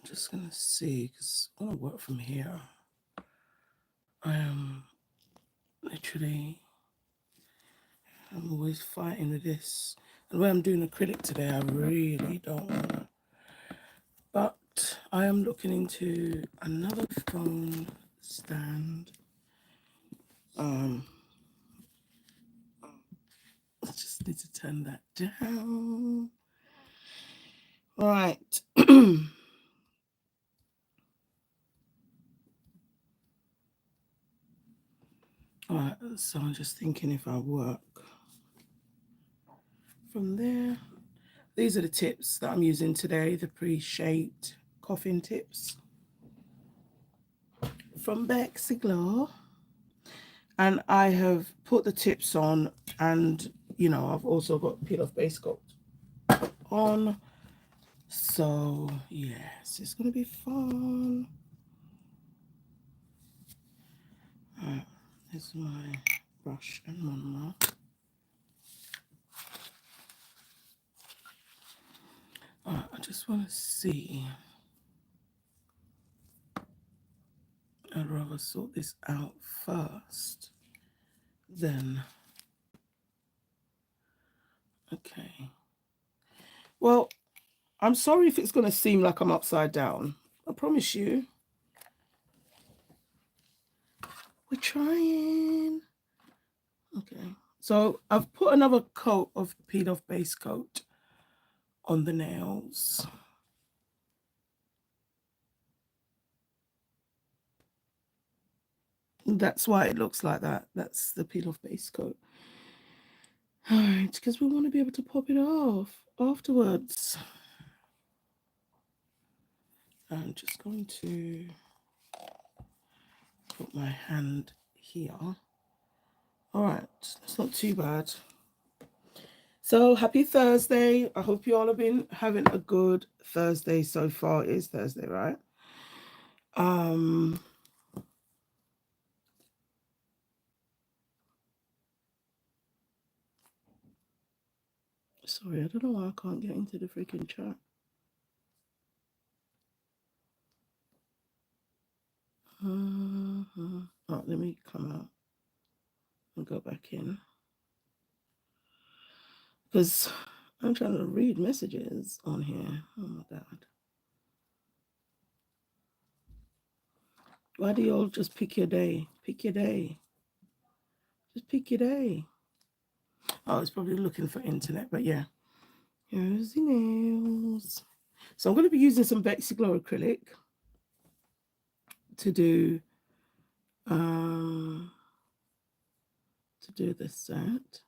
just gonna see, because I want to work from here. I am literally, I'm always fighting with this. And when I'm doing acrylic today, I really don't want to. But I am looking into another phone stand. I just need to turn that down. Right. Alright, so I'm just thinking if I work from there. These are the tips that I'm using today, the pre-shaped coffin tips from Bexy. And I have put the tips on, and you know, I've also got peel off base coat on. So yes, it's gonna be fun. Alright, this is my brush and monomer. Alright, I just want to see. I'd rather sort this out first then. Okay. Well, I'm sorry if it's going to seem like I'm upside down. I promise you. We're trying. Okay. So I've put another coat of peeled off base coat on the nails. That's why it looks like that. That's the peel off base coat. All right, because we want to be able to pop it off afterwards. I'm just going to put my hand here. All right, that's not too bad. So happy Thursday. I hope you all have been having a good Thursday so far. It is Thursday, right? Sorry, I don't know why I can't get into the freaking chat. Oh, let me come out and go back in, because I'm trying to read messages on here. Oh my God. Why do you all just pick your day? Pick your day. Just pick your day. Oh, it's probably looking for internet, but yeah. Here's the nails. So I'm going to be using some Bexy Glow acrylic to do the set.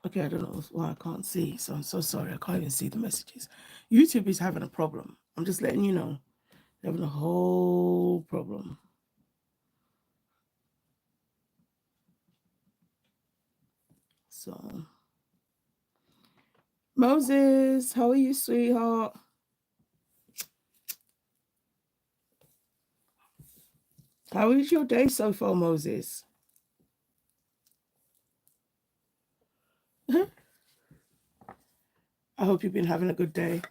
Okay, I don't know why I can't see, so I'm so sorry. I can't even see the messages. YouTube is having a problem. I'm just letting you know. They're having a whole problem. So, Moses, how are you, sweetheart? How is your day so far, Moses? I hope you've been having a good day.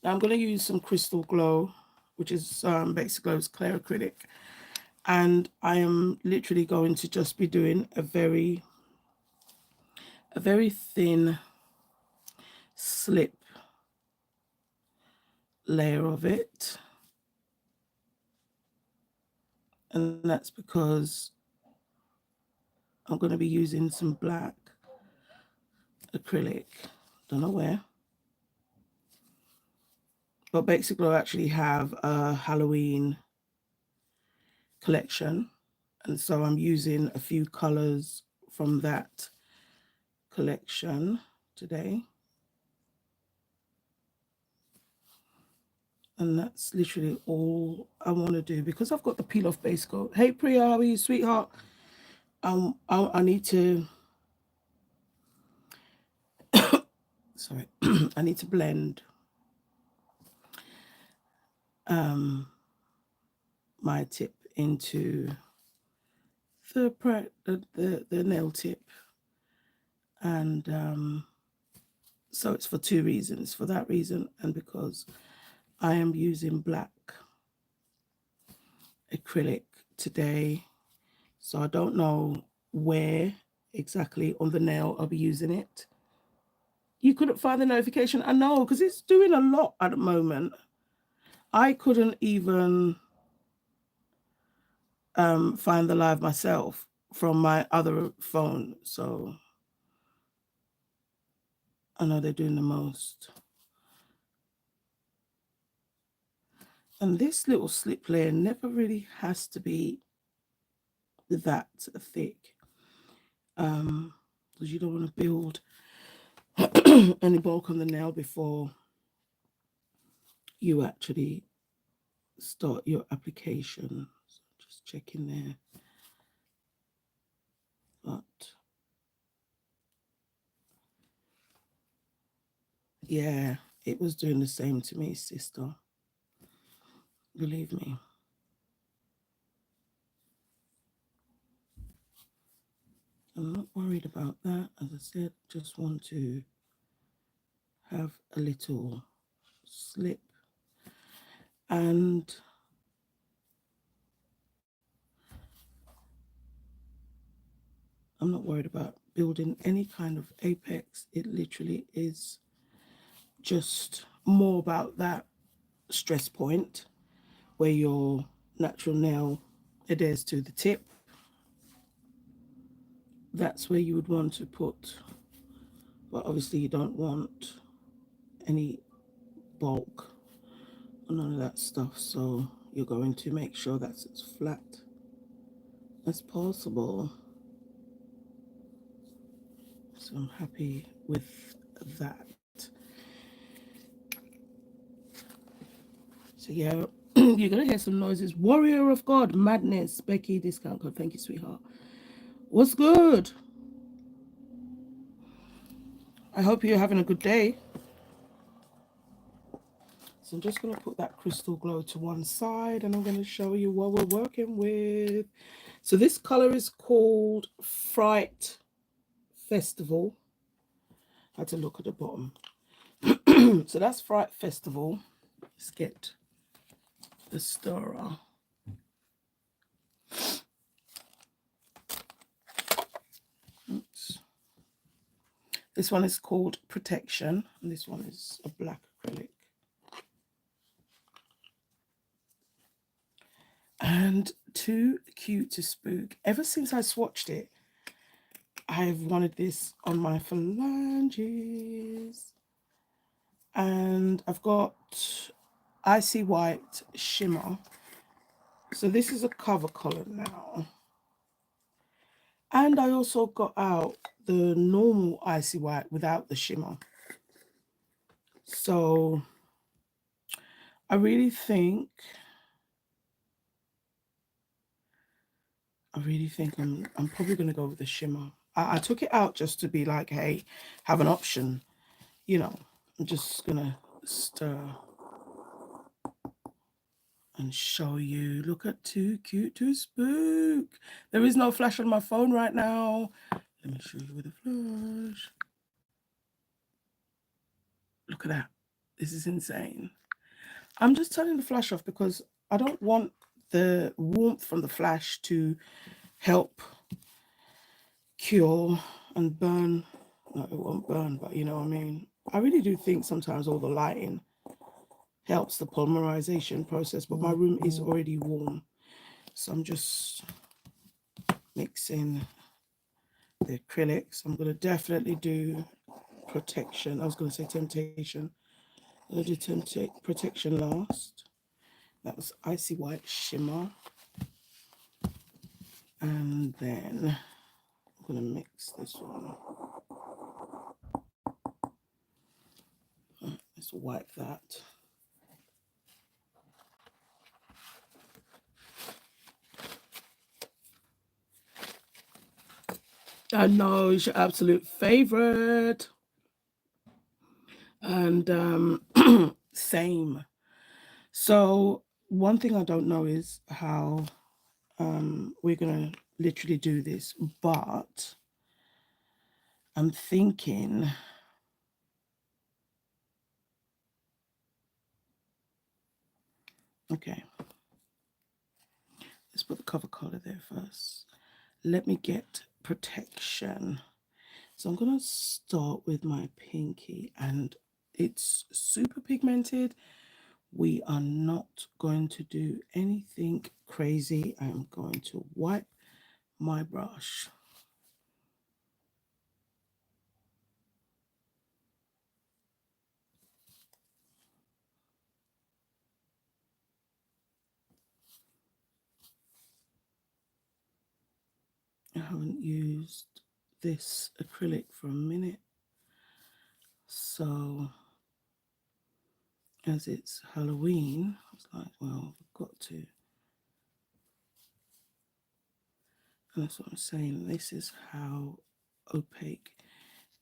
Now I'm going to use some Crystal Glow, which is Bexy Glow's clear acrylic. And I am literally going to just be doing a very thin slip layer of it. And that's because I'm going to be using some black acrylic. Don't know where. But Bexy Glow actually have a Halloween collection. And so I'm using a few colors from that collection today. And that's literally all I want to do, because I've got the peel off base coat. Hey Priya, how are you, sweetheart? I need to sorry, I need to blend my tip into the nail tip. And so it's for two reasons, for that reason and because I am using black acrylic today. So I don't know where exactly on the nail I'll be using it. You couldn't find the notification? I know, because it's doing a lot at the moment. I couldn't even find the live myself from my other phone. So I know they're doing the most. And this little slip layer never really has to be that thick. Because you don't want to build any bulk on the nail before you actually start your application. So just checking there. But yeah, it was doing the same to me, sister. Believe me. I'm not worried about that. As I said, just want to have a little slip. And I'm not worried about building any kind of apex. It literally is just more about that stress point where your natural nail adheres to the tip. That's where you would want to put, but obviously you don't want any bulk or none of that stuff. So you're going to make sure that's as flat as possible. So I'm happy with that. So yeah, you're gonna hear some noises. Warrior of God, madness, Becky, discount code. Thank you, sweetheart. What's good? I hope you're having a good day. So I'm just gonna put that crystal glow to one side and I'm gonna show you what we're working with. So this color is called Fright Festival. I had to look at the bottom. So that's Fright Festival. Let's get the stirrer. Oops. This one is called Protection, and this one is a black acrylic. And too cute to spook. Ever since I swatched it, I've wanted this on my phalanges. And I've got Icy White shimmer. So this is a cover color now. And I also got out the normal Icy White without the shimmer. So I really think I'm probably going to go with the shimmer. I took it out just to be like, hey, have an option. You know, I'm just going to stir and show you. Look at Too Cute to Spook. There is no flash on my phone right now. Let me show you with a flash. Look at that. This is insane. I'm just turning the flash off because I don't want the warmth from the flash to help cure and burn. No, it won't burn, but you know what I mean. I really do think sometimes all the lighting helps the polymerization process, but my room is already warm. So I'm just mixing the acrylics. I'm going to definitely do Protection. I was going to say Temptation. I'm going to do Protection last. That was Icy White shimmer. And then I'm going to mix this one. Let's wipe that. I know it's your absolute favorite. And same. So one thing I don't know is how we're gonna literally do this, but I'm thinking, okay, let's put the cover color there first. Let me get protection. So I'm going to start with my pinky, and it's super pigmented. We are not going to do anything crazy. I'm going to wipe my brush. I haven't used this acrylic for a minute, so as it's Halloween, I was like, well, we've got to. And that's what I'm saying. This is how opaque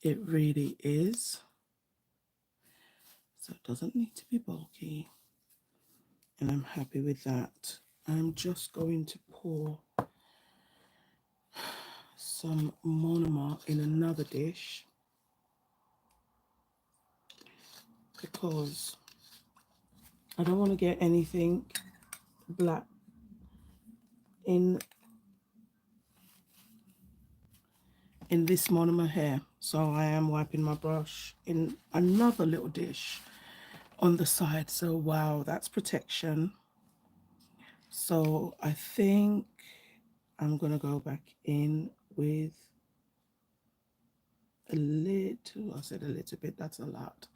it really is. So it doesn't need to be bulky. And I'm happy with that. I'm just going to pour some Monomer in another dish because I don't want to get anything black in this Monomer here. So I am wiping my brush in another little dish on the side. So wow, that's protection. So I think I'm gonna go back in with a little, I said a little bit, that's a lot.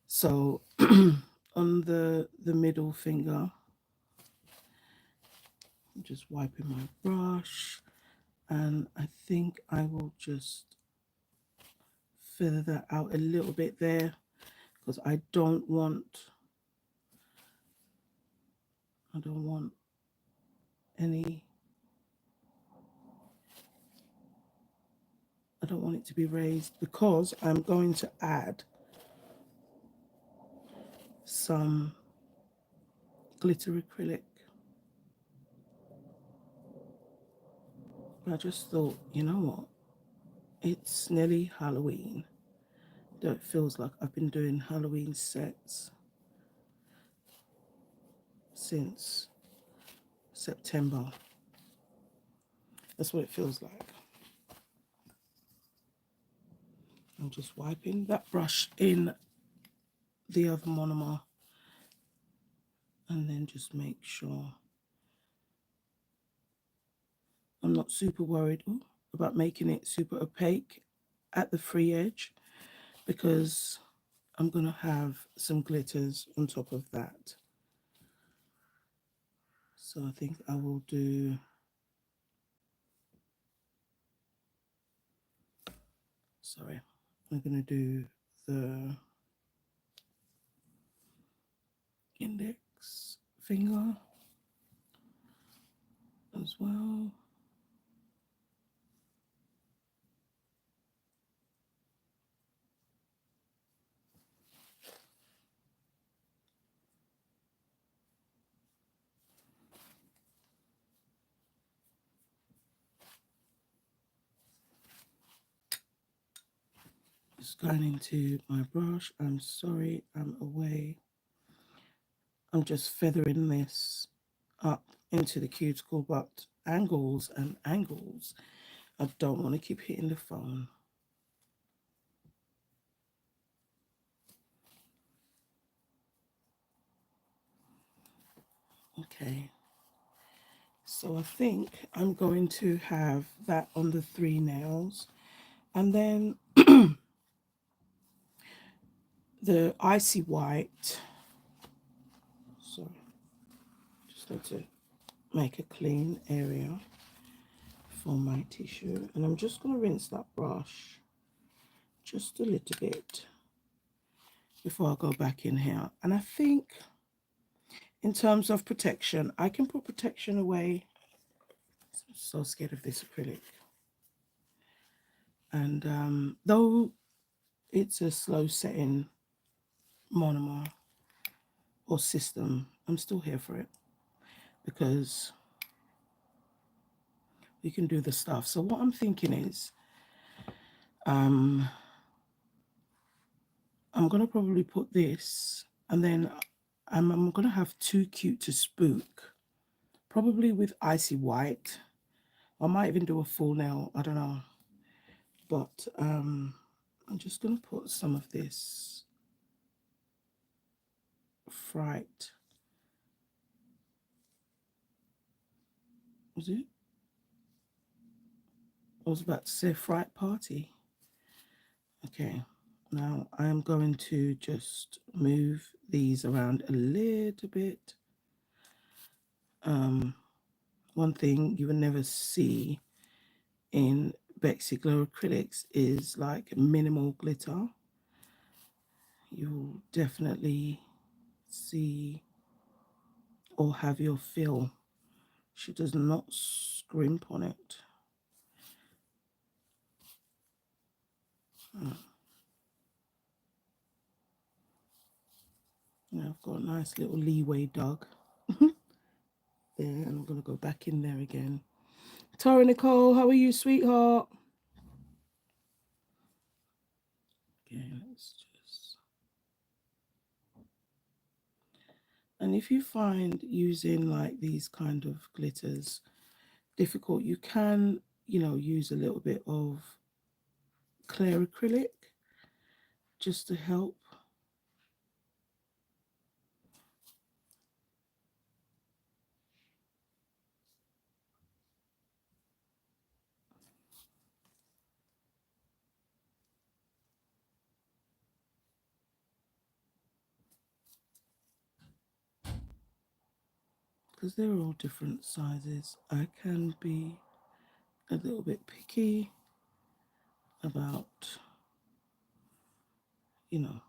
So on the middle finger, I'm just wiping my brush, and I think I will just feather that out a little bit there because I don't want any, I don't want it to be raised because I'm going to add some glitter acrylic. I just thought, you know what? It's nearly Halloween. Though it feels like I've been doing Halloween sets since September. That's what it feels like. I'm just wiping that brush in the other monomer and then just make sure I'm not super worried about making it super opaque at the free edge because I'm going to have some glitters on top of that. So I think I will do, sorry, I'm going to do the index finger as well. Just going into my brush. I'm sorry, I'm away. I'm just feathering this up into the cuticle, but angles and angles. I don't want to keep hitting the phone. Okay. So I think I'm going to have that on the 3 nails. And then the Icy White. Sorry. Just need to make a clean area for my tissue. And I'm just going to rinse that brush just a little bit before I go back in here. And I think in terms of protection, I can put protection away. I'm so scared of this acrylic. And though it's a slow setting monomer or system, I'm still here for it because we can do the stuff. So what I'm thinking is I'm gonna probably put this, and then I'm gonna have Too Cute to Spook, probably with Icy White. I might even do a full nail, I don't know. But I'm just gonna put some of this Fright. Was it? I was about to say Fright Party. Okay, now I am going to just move these around a little bit. One thing you will never see in Bexy Glow Acrylics is like minimal glitter. You'll definitely see or have your fill. She does not scrimp on it. Now I've got a nice little leeway dug there, and I'm going to go back in there again. Tara Nicole, how are you, sweetheart? Okay, let's just... And if you find using like these kind of glitters difficult, you can, you know, use a little bit of clear acrylic just to help. Because they're all different sizes. I can be a little bit picky about, you know,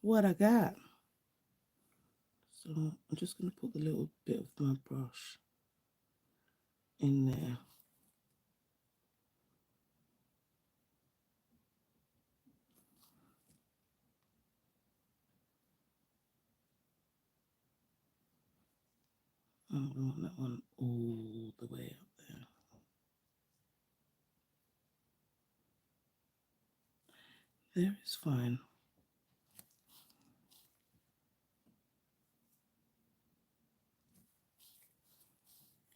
what I got. So I'm just going to put a little bit of my brush in there. I want that one all the way up there. There is fine.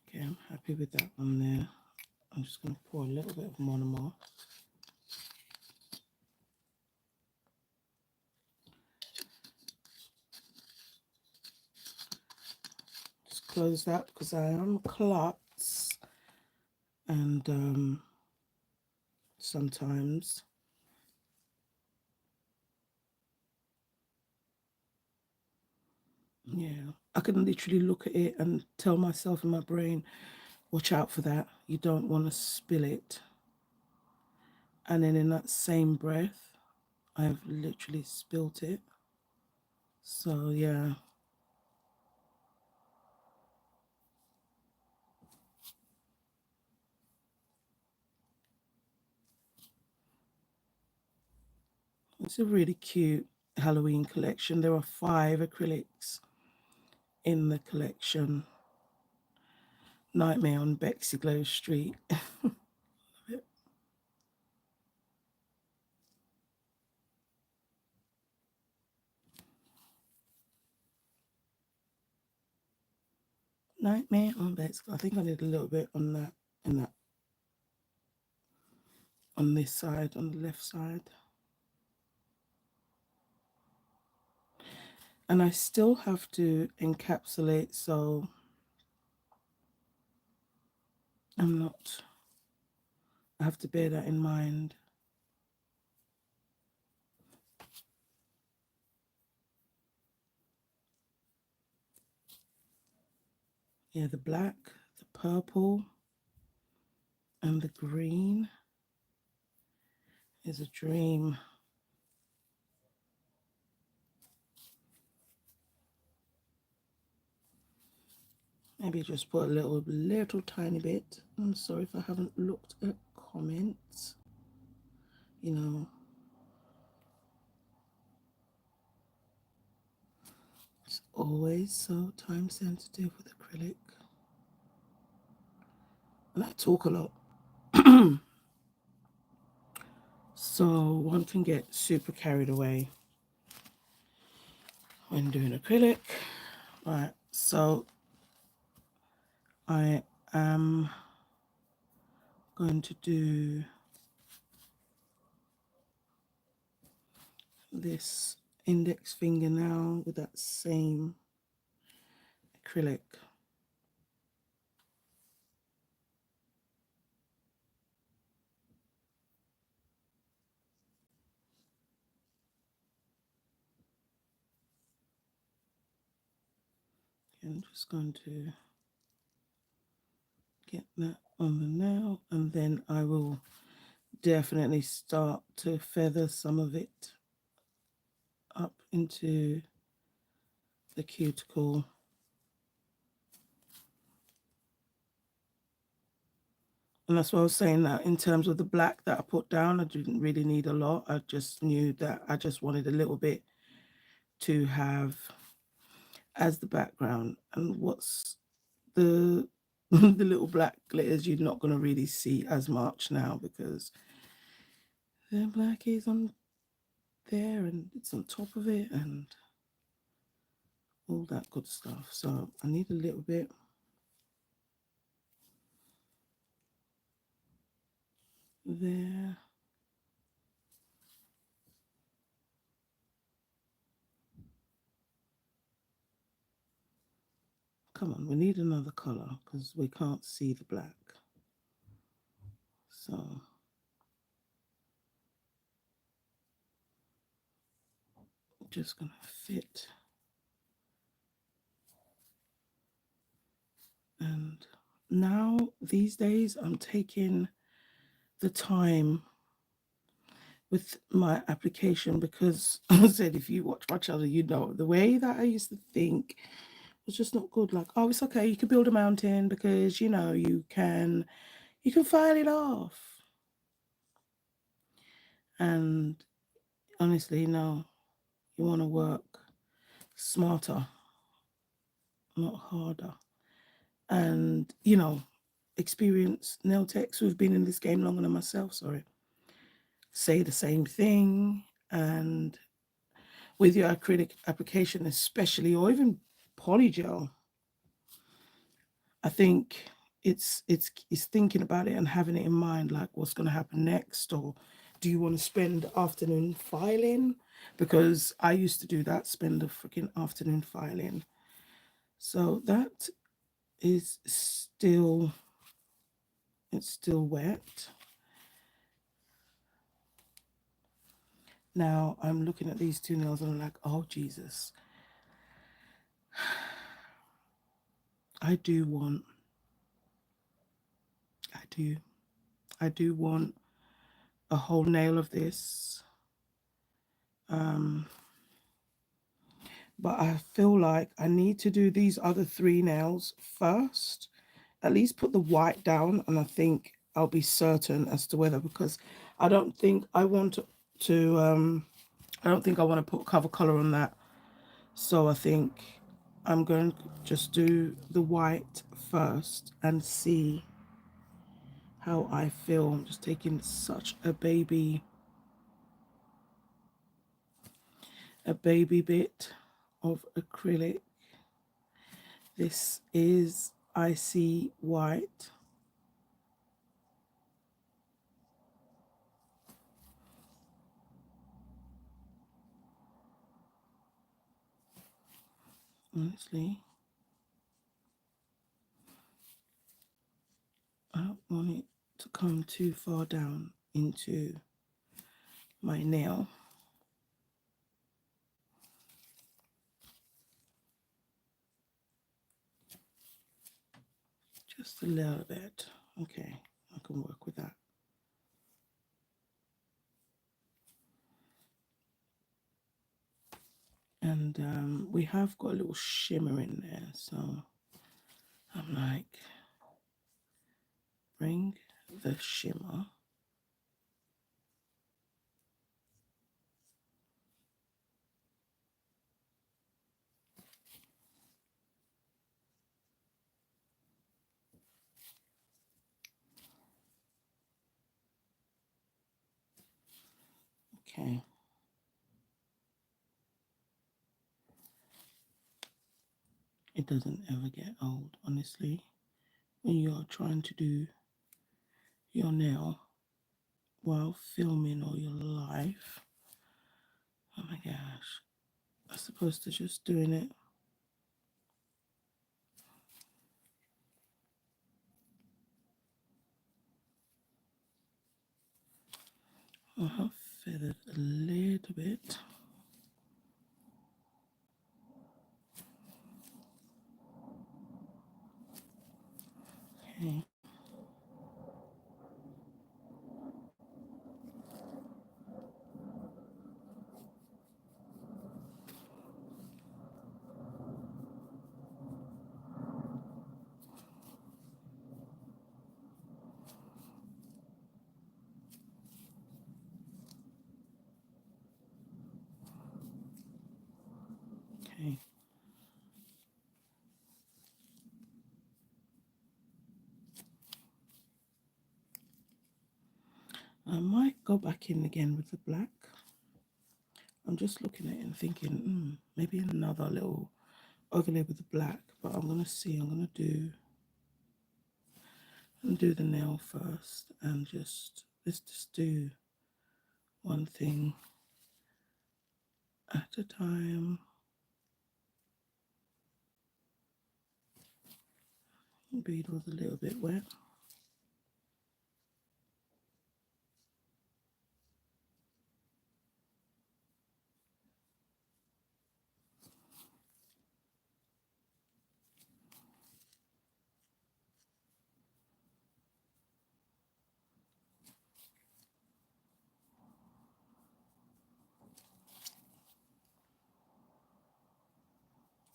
Okay, I'm happy with that one there. I'm just going to pour a little bit of Monomer. Just close that because I am klutz, and sometimes yeah, I can literally look at it and tell myself in my brain, watch out for that. You don't want to spill it. And then in that same breath, I've literally spilt it. So yeah. It's a really cute Halloween collection. There are 5 acrylics in the collection. Nightmare on Bexy Glow Street. Nightmare on Bexy. I think I did a little bit on that, and that on this side, on the left side. And I still have to encapsulate, so I'm not, I have to bear that in mind. Yeah, the black, the purple, and the green is a dream. Maybe just put a little tiny bit. I'm sorry if I haven't looked at comments. You know, it's always so time sensitive with acrylic. and I talk a lot. So one can get super carried away when doing acrylic. Right, so I am going to do this index finger now with that same acrylic. I'm just going to get that on the nail, and then I will definitely start to feather some of it up into the cuticle. And that's what I was saying, that in terms of the black that I put down, I didn't really need a lot. I just knew that I just wanted a little bit to have as the background. And what's the the little black glitters you're not going to really see as much now, because the black is on there and it's on top of it and all that good stuff. So I need a little bit. There. Come on, we need another color because we can't see the black. So just gonna fit. And now these days I'm taking the time with my application, because I said, if you watch my channel, you know the way that I used to think was just not good. Like, oh, it's okay, you can build a mountain because you know you can file it off. And honestly, no, you want to work smarter, not harder. And you know, experienced nail techs who've been in this game longer than myself, sorry, say the same thing. And with your acrylic application especially, or even polygel, I think it's thinking about it and having it in mind, like what's going to happen next, or do you want to spend the afternoon filing? Because I used to do that, spend the freaking afternoon filing. So that is still, it's still wet. Now I'm looking at these two nails and I'm like, oh Jesus, I do want a whole nail of this. But I feel like I need to do these other 3 nails first, at least put the white down, and I think I'll be certain as to whether, because I don't think I want to I don't think I want to put cover color on that. So I think I'm going to just do the white first and see how I feel. I'm just taking such a baby bit of acrylic. This is Icy White. Honestly, I don't want it to come too far down into my nail. Just a little bit. Okay, I can work with that. And we have got a little shimmer in there, so I'm like, bring the shimmer. Okay. It doesn't ever get old, honestly, when you are trying to do your nail while filming all your life. Oh my gosh. As opposed to just doing it. I have feathered a little bit. Okay. Okay. I might go back in again with the black. I'm just looking at it and thinking, maybe another little overlay with the black, but I'm gonna see. I'm gonna do the nail first, and let's just do one thing at a time. Bead was a little bit wet.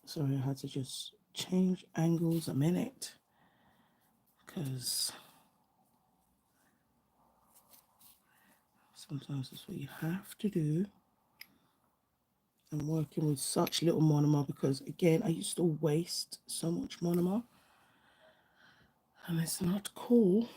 Sorry, I had to just change angles a minute because sometimes that's what you have to do. I'm working with such little monomer because, again, I used to waste so much monomer, and it's not cool.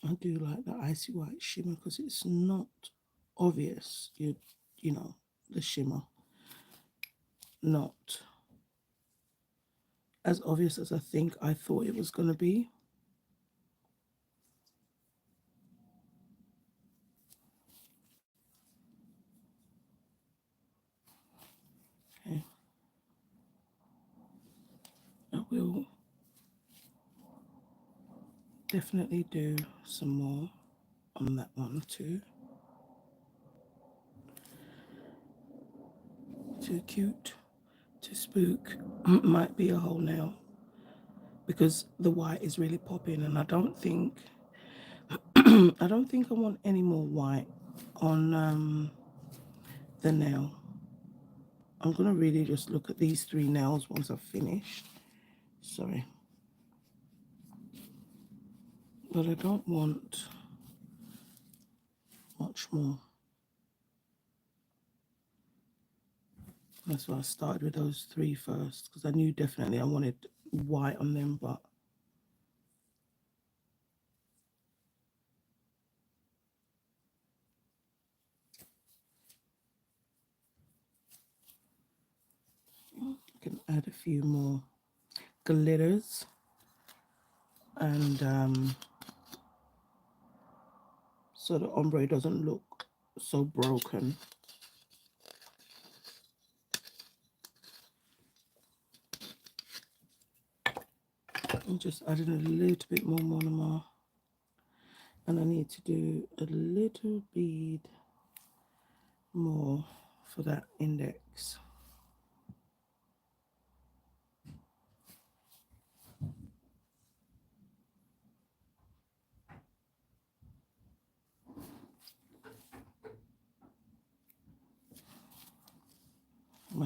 I do like the Icy White shimmer because it's not obvious. You know, the shimmer, not as obvious as I thought it was going to be. Okay. I will definitely do some more on that one too. Too cute to spook. Might be a whole nail because the white is really popping, and I don't think I want any more white on the nail. I'm gonna really just look at these 3 nails once I've finished. Sorry, but I don't want much more. That's why I started with those 3 first, because I knew definitely I wanted white on them, but I can add a few more glitters and so the ombre doesn't look so broken. I'm just adding a little bit more monomer, and I need to do a little bead more for that index.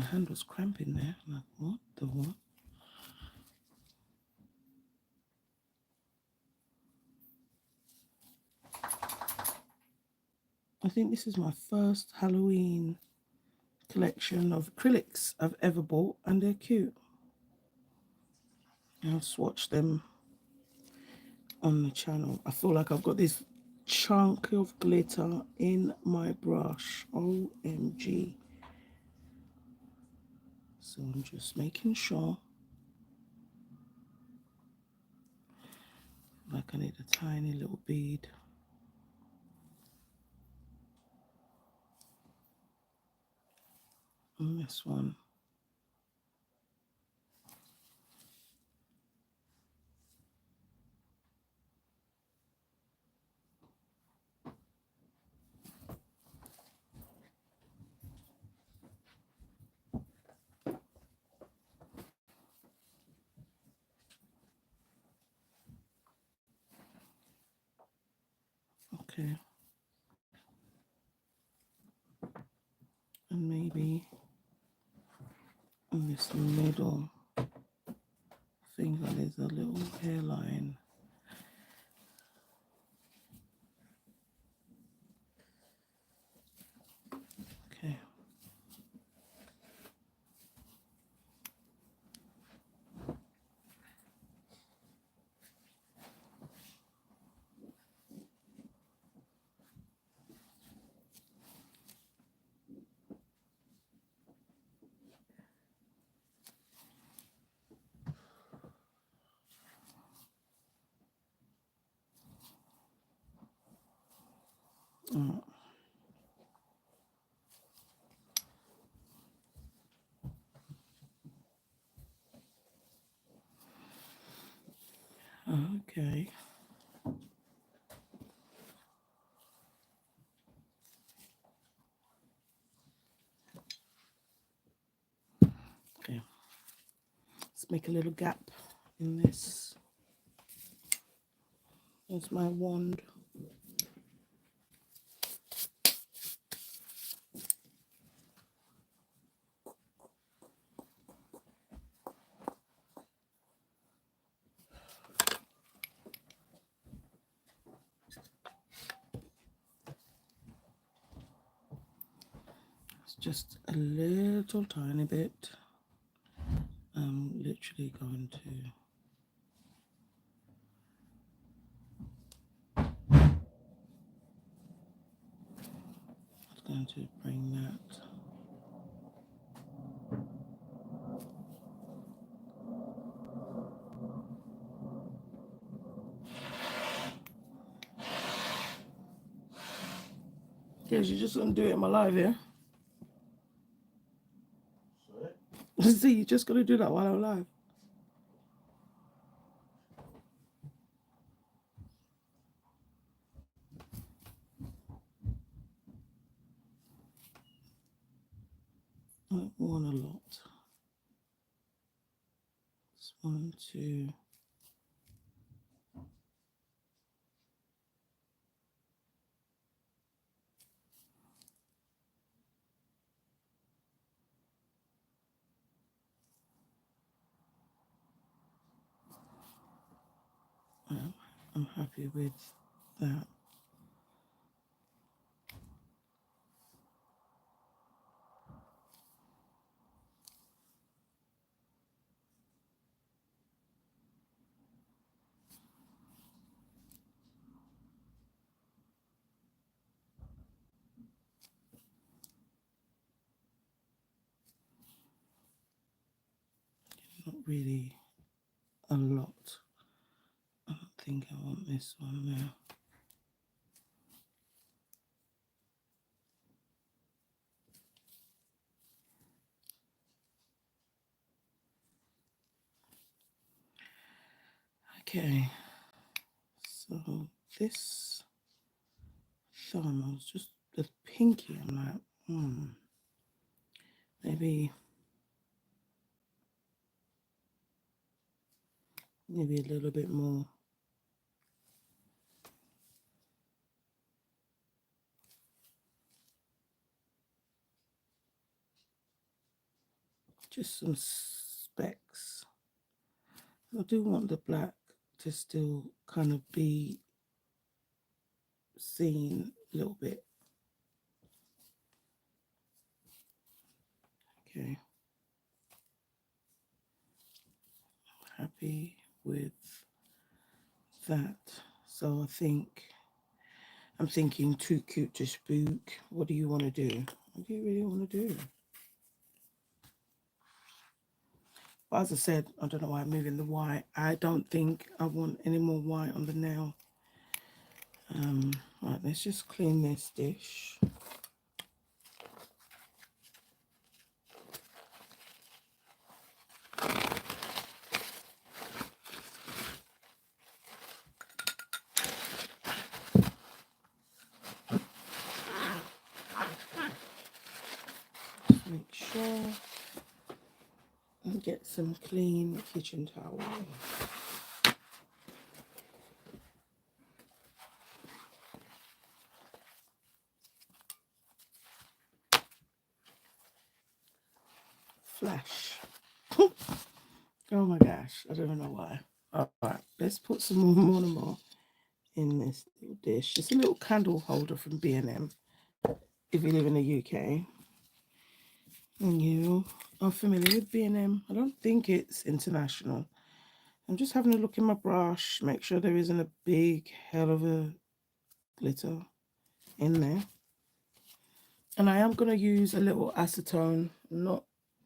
my hand was cramping there. I'm like, what the what? I think this is my first Halloween collection of acrylics I've ever bought, and they're cute. I'll swatch them on the channel. I feel like I've got this chunk of glitter in my brush. OMG. So I'm just making sure. Like I need a tiny little bead. On this one. Okay. And maybe on this middle finger there's a little hairline. Okay. Oh. Okay. Okay. Let's make a little gap in this. There's my wand. It's just a little tiny bit. I'm literally going to bring that. Yes, you're just gonna do it in my live, yeah? Sorry? See, you're just gonna do that while I'm live. I don't want a lot. Just 1, 2. I'm happy with that. Not really a lot. I don't think I want this one now. Okay, so this thumb, I was just the pinky, I'm like, maybe a little bit more. just some specks. I do want the black to still kind of be seen a little bit. Okay. Happy with that. So I'm thinking too cute to spook. What do you want to do? What do you really want to do? But as I said, I don't know why I'm moving the white. I don't think I want any more white on the nail. Right, let's just clean this dish. Make sure and get some clean kitchen towel. Flash. Oh my gosh, I don't even know why. All right, let's put some more Monomer in this little dish. It's a little candle holder from B&M if you live in the UK. And you are familiar with B&M. I don't think it's international. I'm just having a look in my brush, make sure there isn't a big hell of a glitter in there. And I am going to use a little acetone. I'm not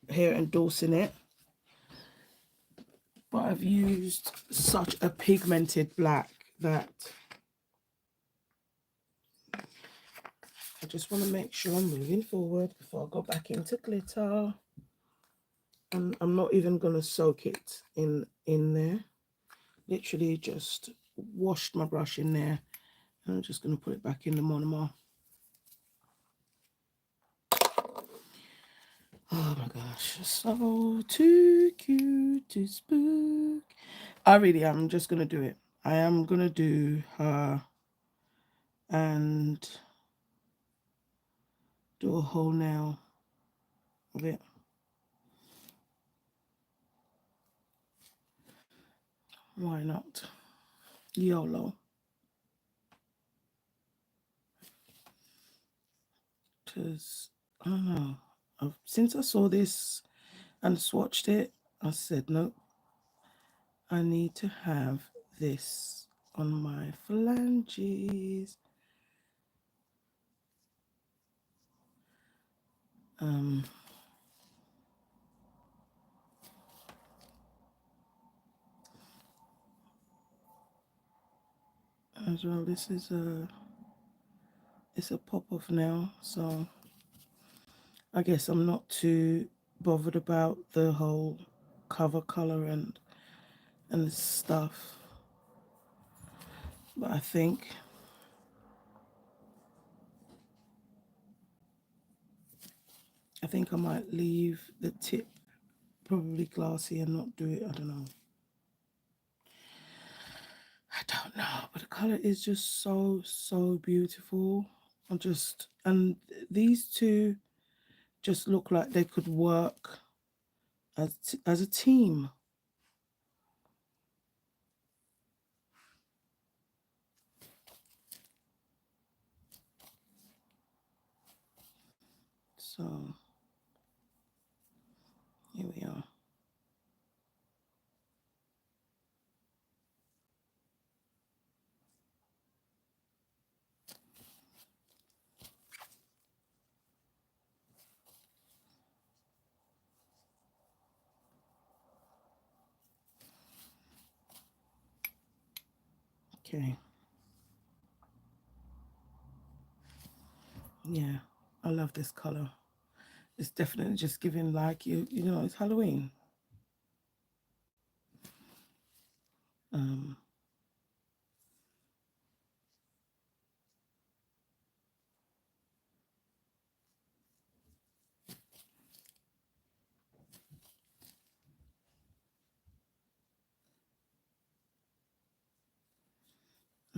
here endorsing it, but I've used such a pigmented black that I just want to make sure I'm moving forward before I go back into glitter. And I'm not even going to soak it in there. Literally just washed my brush in there. And I'm just going to put it back in the Monomer. Oh my gosh, so too cute to spook. I really am just going to do it. I am going to do her and do a whole nail of it. Why not? YOLO. Because, I don't know. Since I saw this and swatched it, I said, nope, I need to have this on my phalanges. As well, this is it's a pop-off now, so I guess I'm not too bothered about the whole cover color and stuff. But I think I might leave the tip probably glassy and not do it. I don't know. I don't know, but the color is just so beautiful. And these two just look like they could work as a team. So here we are. Okay. Yeah, I love this color. It's definitely just giving like you know, it's Halloween. Um,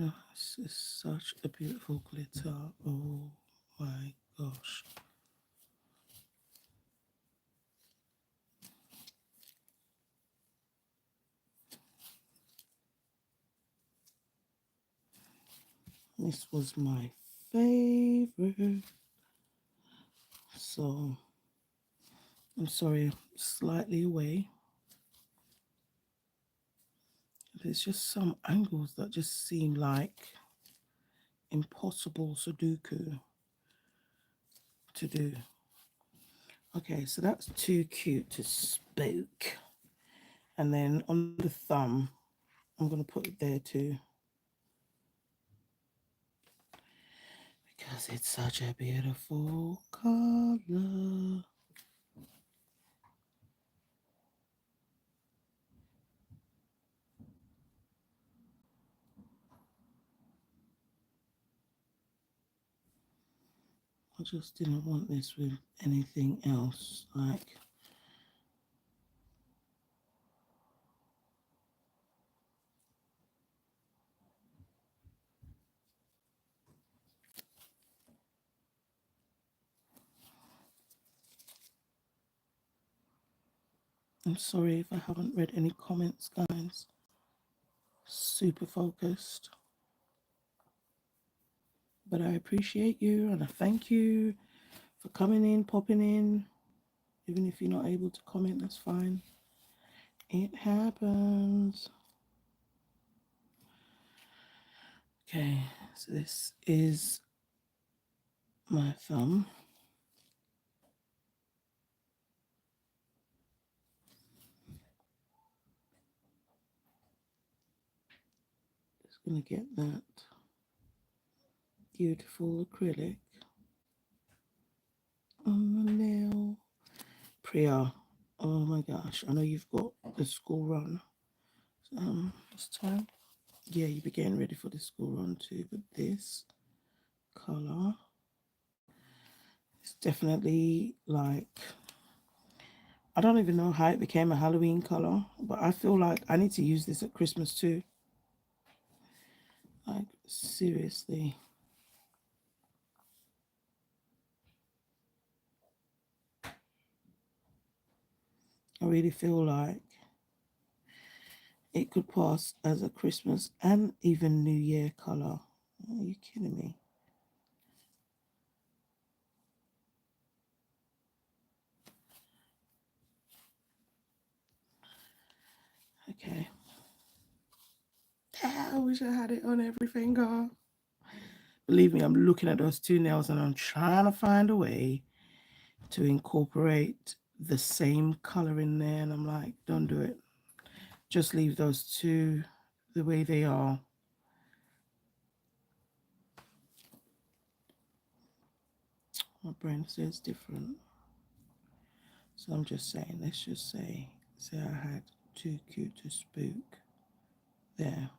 oh, this is such a beautiful glitter. Oh my gosh. This was my favorite. So I'm sorry, slightly away. There's just some angles that just seem like impossible Sudoku to do. Okay, so that's too cute to spook. And then on the thumb, I'm going to put it there too. Because it's such a beautiful color. I just didn't want this with anything else. Like, I'm sorry if I haven't read any comments, guys. Super focused. But I appreciate you and I thank you for coming in, popping in. Even if you're not able to comment, that's fine. It happens. Okay, so this is my thumb. Just gonna get that beautiful acrylic on the nail. Priya, oh my gosh, I know you've got the school run this time. Yeah, you be getting ready for the school run too, but this color is definitely like, I don't even know how it became a Halloween color, but I feel like I need to use this at Christmas too. Like, seriously. I really feel like it could pass as a Christmas and even New Year color. Are you kidding me? Okay. I wish I had it on every finger. Believe me, I'm looking at those two nails and I'm trying to find a way to incorporate the same color in there. And I'm like, don't do it. Just leave those two the way they are. My brain says different. So I'm just saying, let's just say I had too cute to spook there.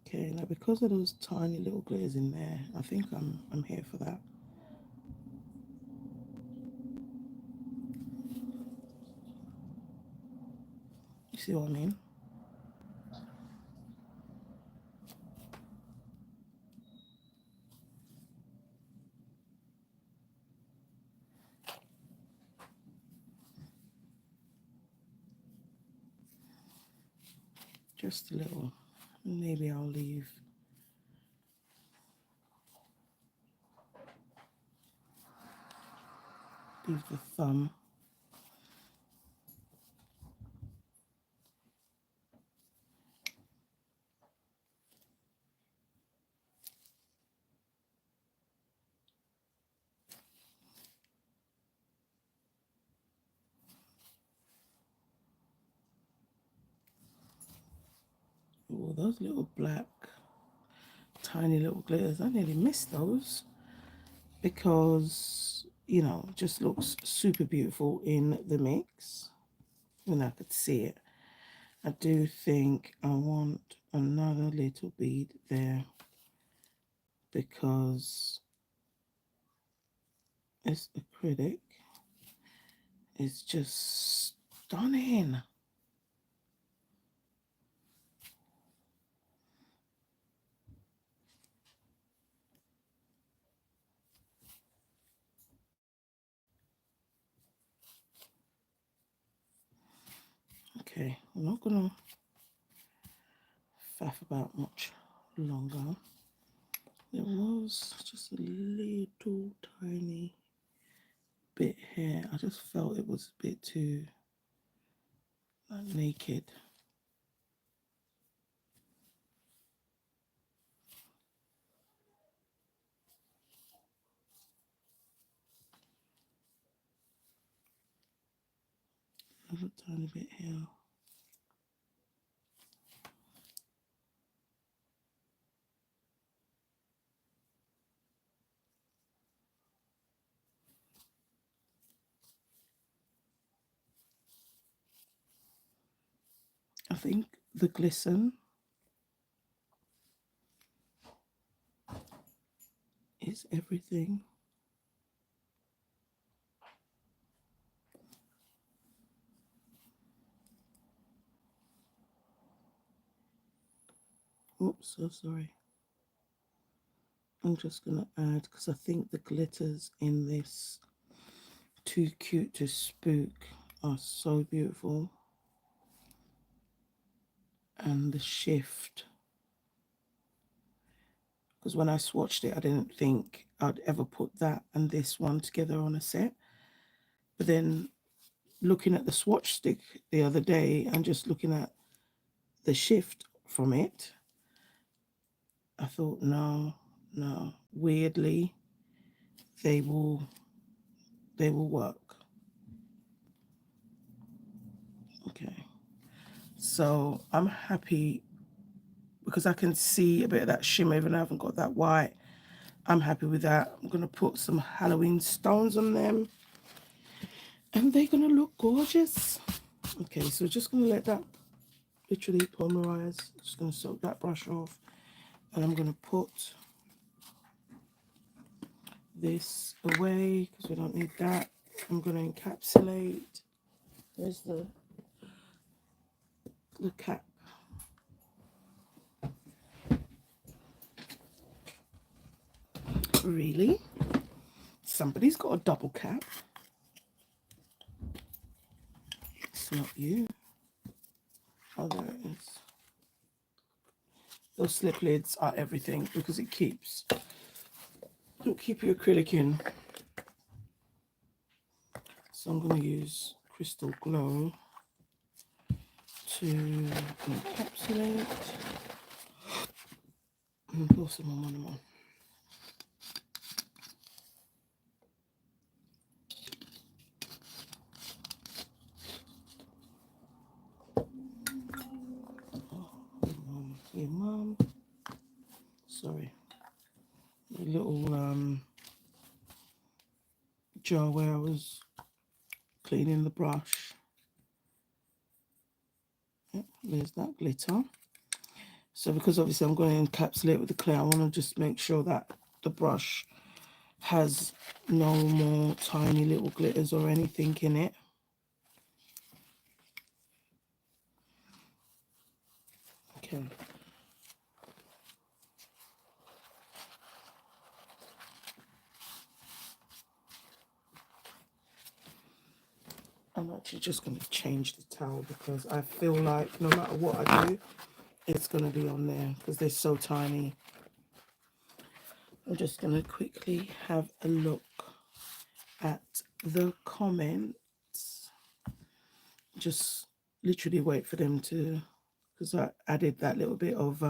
Okay, now because of those tiny little glitters in there, I think I'm here for that. You see what I mean? Just a little. Maybe I'll leave the thumb. Oh, those little black, tiny little glitters, I nearly missed those because, you know, just looks super beautiful in the mix. And I could see it. I do think I want another little bead there because it's acrylic. It's just stunning. Okay, I'm not gonna faff about much longer. There was just a little tiny bit here. I just felt it was a bit too naked. A tiny bit here. I think the glisten is everything. Oops, so sorry. I'm just going to add, because I think the glitters in this Too Cute to Spook are so beautiful. And the shift. Because when I swatched it, I didn't think I'd ever put that and this one together on a set. But then looking at the swatch stick the other day and just looking at the shift from it, I thought, no, weirdly, they will work. Okay, so I'm happy because I can see a bit of that shimmer even though I haven't got that white. I'm happy with that. I'm going to put some Halloween stones on them and they're going to look gorgeous. Okay, so just going to let that literally polymerize. Just going to soak that brush off and I'm going to put this away because we don't need that. I'm going to encapsulate. There's the cap. Really? Somebody's got a double cap. It's not you. Oh, there it is. Those slip lids are everything because it keeps your acrylic in. So I'm going to use Crystal Glow to encapsulate and pour some more Monomer. Your mum. Sorry. A little jar where I was cleaning the brush. Yep, there's that glitter. So because obviously I'm going to encapsulate with the clay, I want to just make sure that the brush has no more tiny little glitters or anything in it. Okay. I'm actually just going to change the towel because I feel like no matter what I do, it's going to be on there because they're so tiny. I'm just going to quickly have a look at the comments. Just literally wait for them to, because I added that little bit of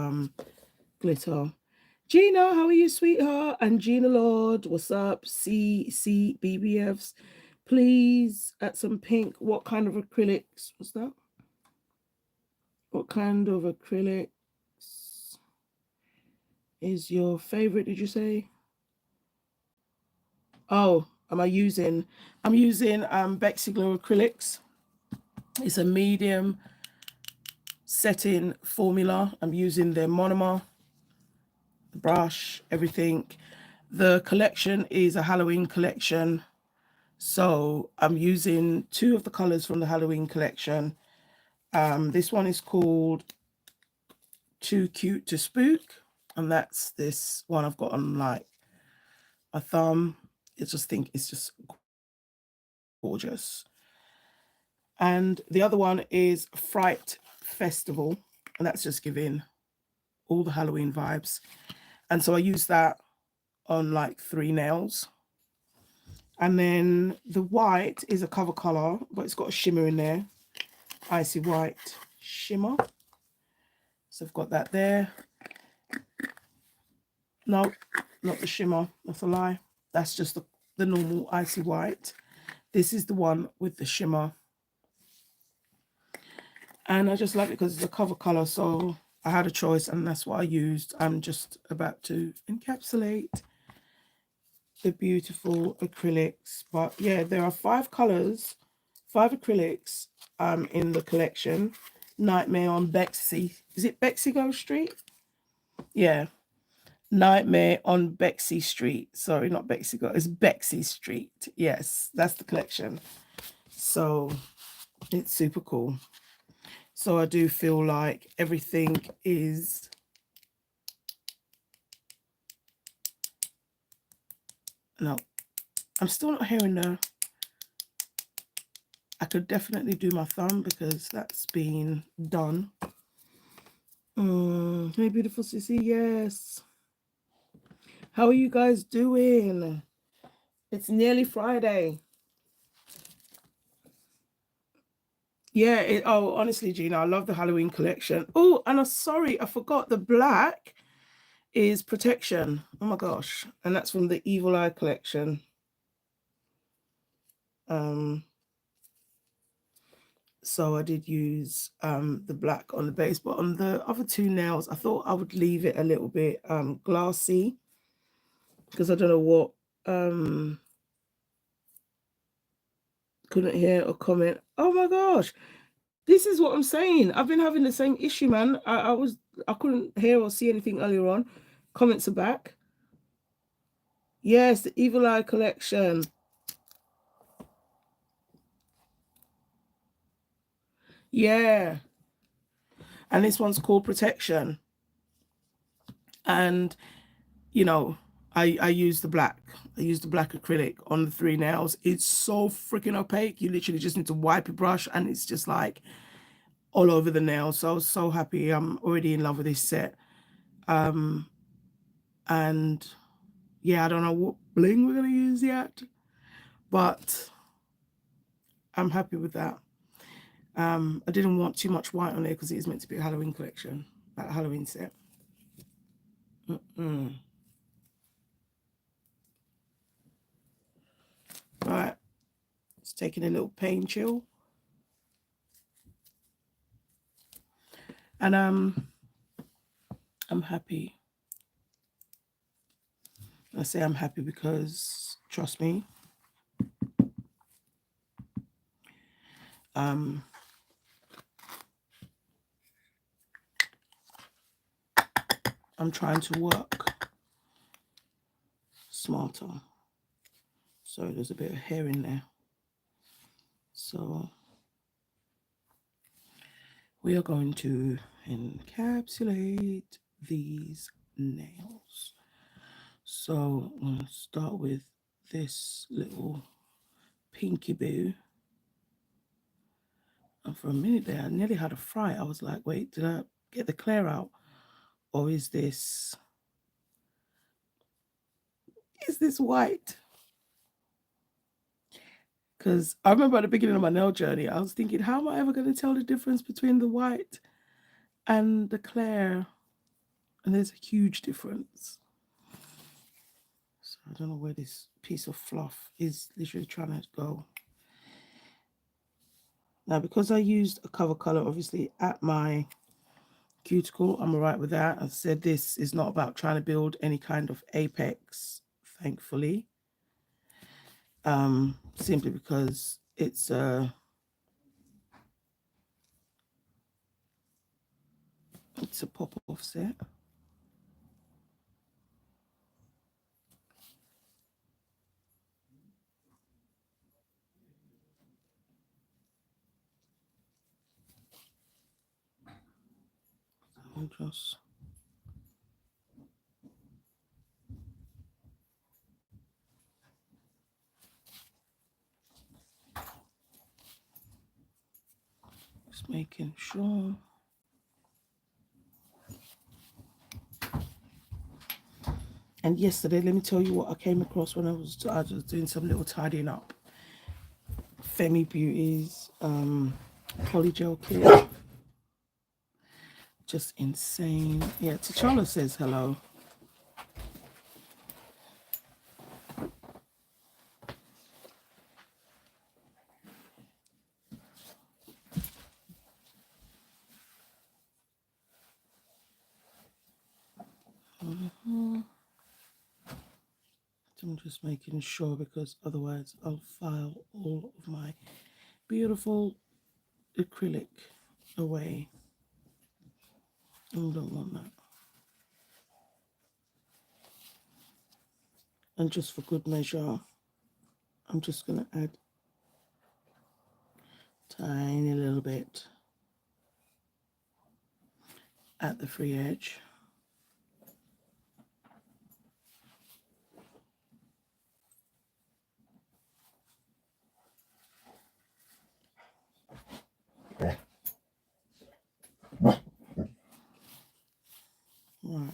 glitter. Gina, how are you, sweetheart? And Gina Lord, what's up? BBFs. Please add some pink. What kind of acrylics? What's that? What kind of acrylics is your favorite, did you say? Oh, I'm using Bexy Glow Acrylics. It's a medium setting formula. I'm using their Monomer, the brush, everything. The collection is a Halloween collection. So I'm using 2 of the colors from the Halloween collection. This one is called Too Cute to Spook. And that's this one I've got on like a thumb. I just think it's just gorgeous. And the other one is Fright Festival, and that's just giving all the Halloween vibes. And so I use that on like 3 nails. And then the white is a cover color, but it's got a shimmer in there. Icy White shimmer. So I've got that there. No, not the shimmer. That's a lie. That's just the normal Icy White. This is the one with the shimmer. And I just like it because it's a cover color. So I had a choice and that's what I used. I'm just about to encapsulate the beautiful acrylics. But yeah, there are 5 colors, 5 acrylics in the collection. Nightmare on Bexy. Is it Bexy Go Street? Yeah. Nightmare on Bexy Street. Sorry, not Bexy Go. It's Bexy Street. Yes, that's the collection. So it's super cool. So I do feel like everything is no. I'm still not hearing the. I could definitely do my thumb because that's been done. Hey, beautiful sissy. Yes. How are you guys doing? It's nearly Friday. Yeah. Oh, honestly, Gina, I love the Halloween collection. Oh, and I'm sorry, I forgot the black is Protection. Oh my gosh. And that's from the Evil Eye collection. So I did use the black on the base, but on the other 2 nails, I thought I would leave it a little bit glassy because I don't know what couldn't hear or comment. Oh my gosh, this is what I'm saying. I've been having the same issue, man. I couldn't hear or see anything earlier on. Comments are back. Yes, the Evil Eye collection. Yeah. And this one's called Protection. And, you know, I use the black. I use the black acrylic on the 3 nails. It's so freaking opaque. You literally just need to wipe your brush and it's just like all over the nail. So I was so happy. I'm already in love with this set. And yeah, I don't know what bling we're going to use yet, but I'm happy with that. I didn't want too much white on there because it is meant to be a Halloween collection, a Halloween set. Right, it's taking a little pain chill. And I'm happy. I say I'm happy because, trust me, I'm trying to work smarter. So there's a bit of hair in there. So we are going to encapsulate these nails. So I'm going to start with this little pinky boo. And for a minute there, I nearly had a fright. I was like, wait, did I get the clear out? Or is this white? Because I remember at the beginning of my nail journey, I was thinking, how am I ever going to tell the difference between the white and the clear? And there's a huge difference. So I don't know where this piece of fluff is literally trying to go. Now, because I used a cover color, obviously, at my cuticle, I'm all right with that. I said this is not about trying to build any kind of apex, thankfully. Simply because it's a pop-off set. I'll just making sure. And yesterday, let me tell you what I came across when I was doing some little tidying up. Femi Beauty's poly gel kit. Just insane. Yeah, T'Challa says hello. I'm just making sure because otherwise I'll file all of my beautiful acrylic away. I don't want that. And just for good measure, I'm just going to add tiny little bit at the free edge. Right.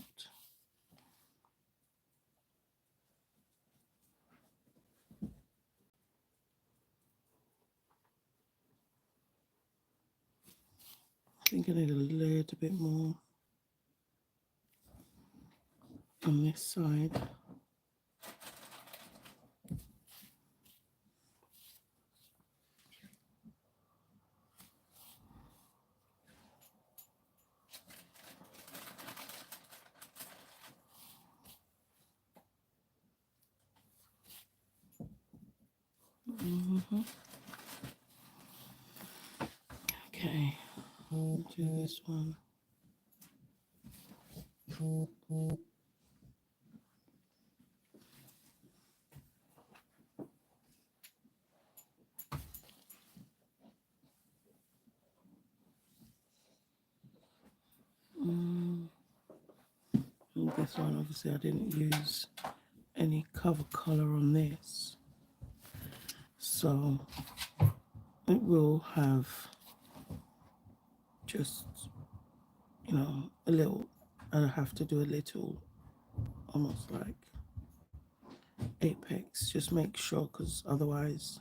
I think I need a little bit more on this side. Okay, I'll do this one. And this one, obviously, I didn't use any cover color on this, so it will have just, you know, a little. I have to do a little, almost like apex. Just make sure, because otherwise,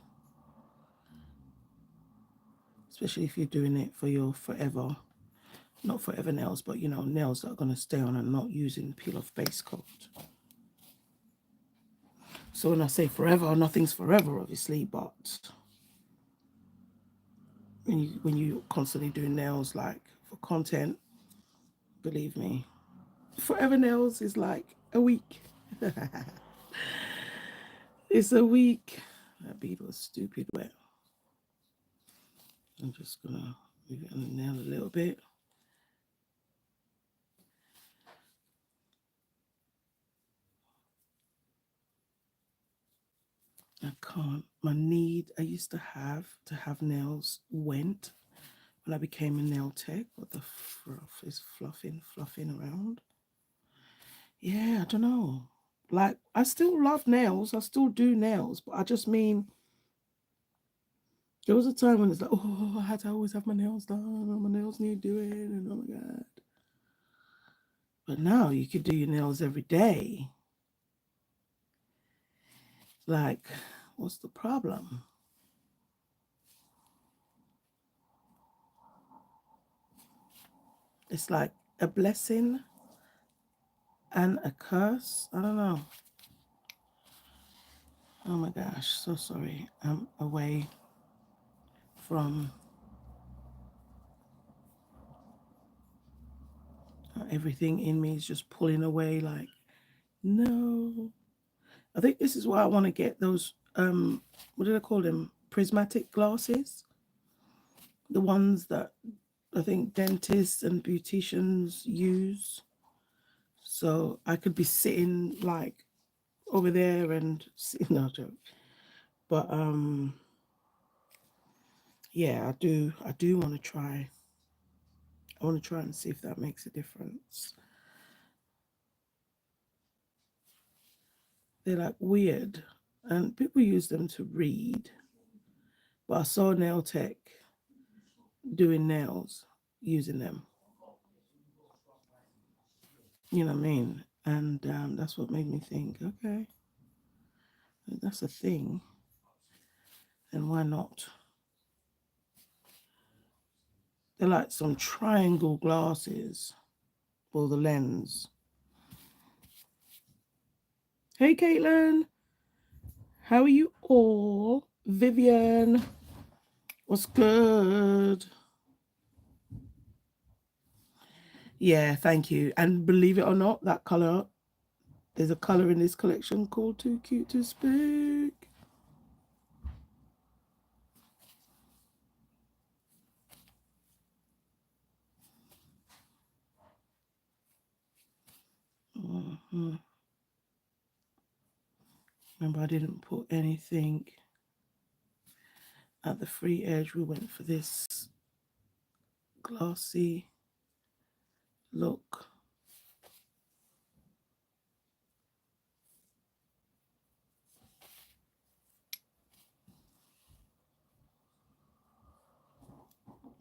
especially if you're doing it for your forever, not forever nails, but you know, nails that are going to stay on and not using peel off base coat. So when I say forever, nothing's forever, obviously, but when you constantly doing nails like for content, believe me, forever nails is like a week. It's a week. That bead was stupid wet. I'm just gonna move it on the nail a little bit. I can't. My need I used to have nails went when I became a nail tech, but the fluff is fluffing around. Yeah, I don't know. Like, I still love nails. I still do nails, but I just mean there was a time when it's like, oh, I had to always have my nails done, and my nails need doing, and oh my god. But now you could do your nails every day. Like, what's the problem? It's like a blessing and a curse. I don't know. Oh my gosh, so sorry. I'm away from everything in me is just pulling away like, no. I think this is why I want to get those, what did I call them? Prismatic glasses. The ones that I think dentists and beauticians use. So I could be sitting like over there and no joke. But yeah, I do want to try. I want to try and see if that makes a difference. They're like weird, and people use them to read. But I saw nail tech doing nails using them. You know what I mean? And that's what made me think, okay, if that's a thing, then why not? They're like some triangle glasses for the lens. Hey, Caitlin. How are you all? Vivian, what's good? Yeah, thank you. And believe it or not, that colour, there's a colour in this collection called Too Cute to Spook. Mm-hmm. Remember, I didn't put anything at the free edge. We went for this glassy look.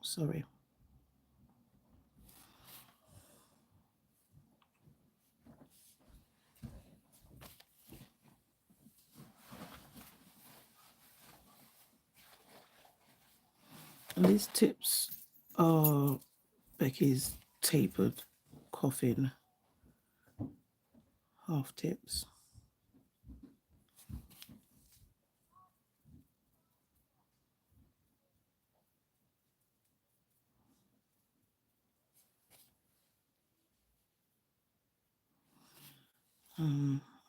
Sorry. And these tips are Becky's tapered coffin half tips.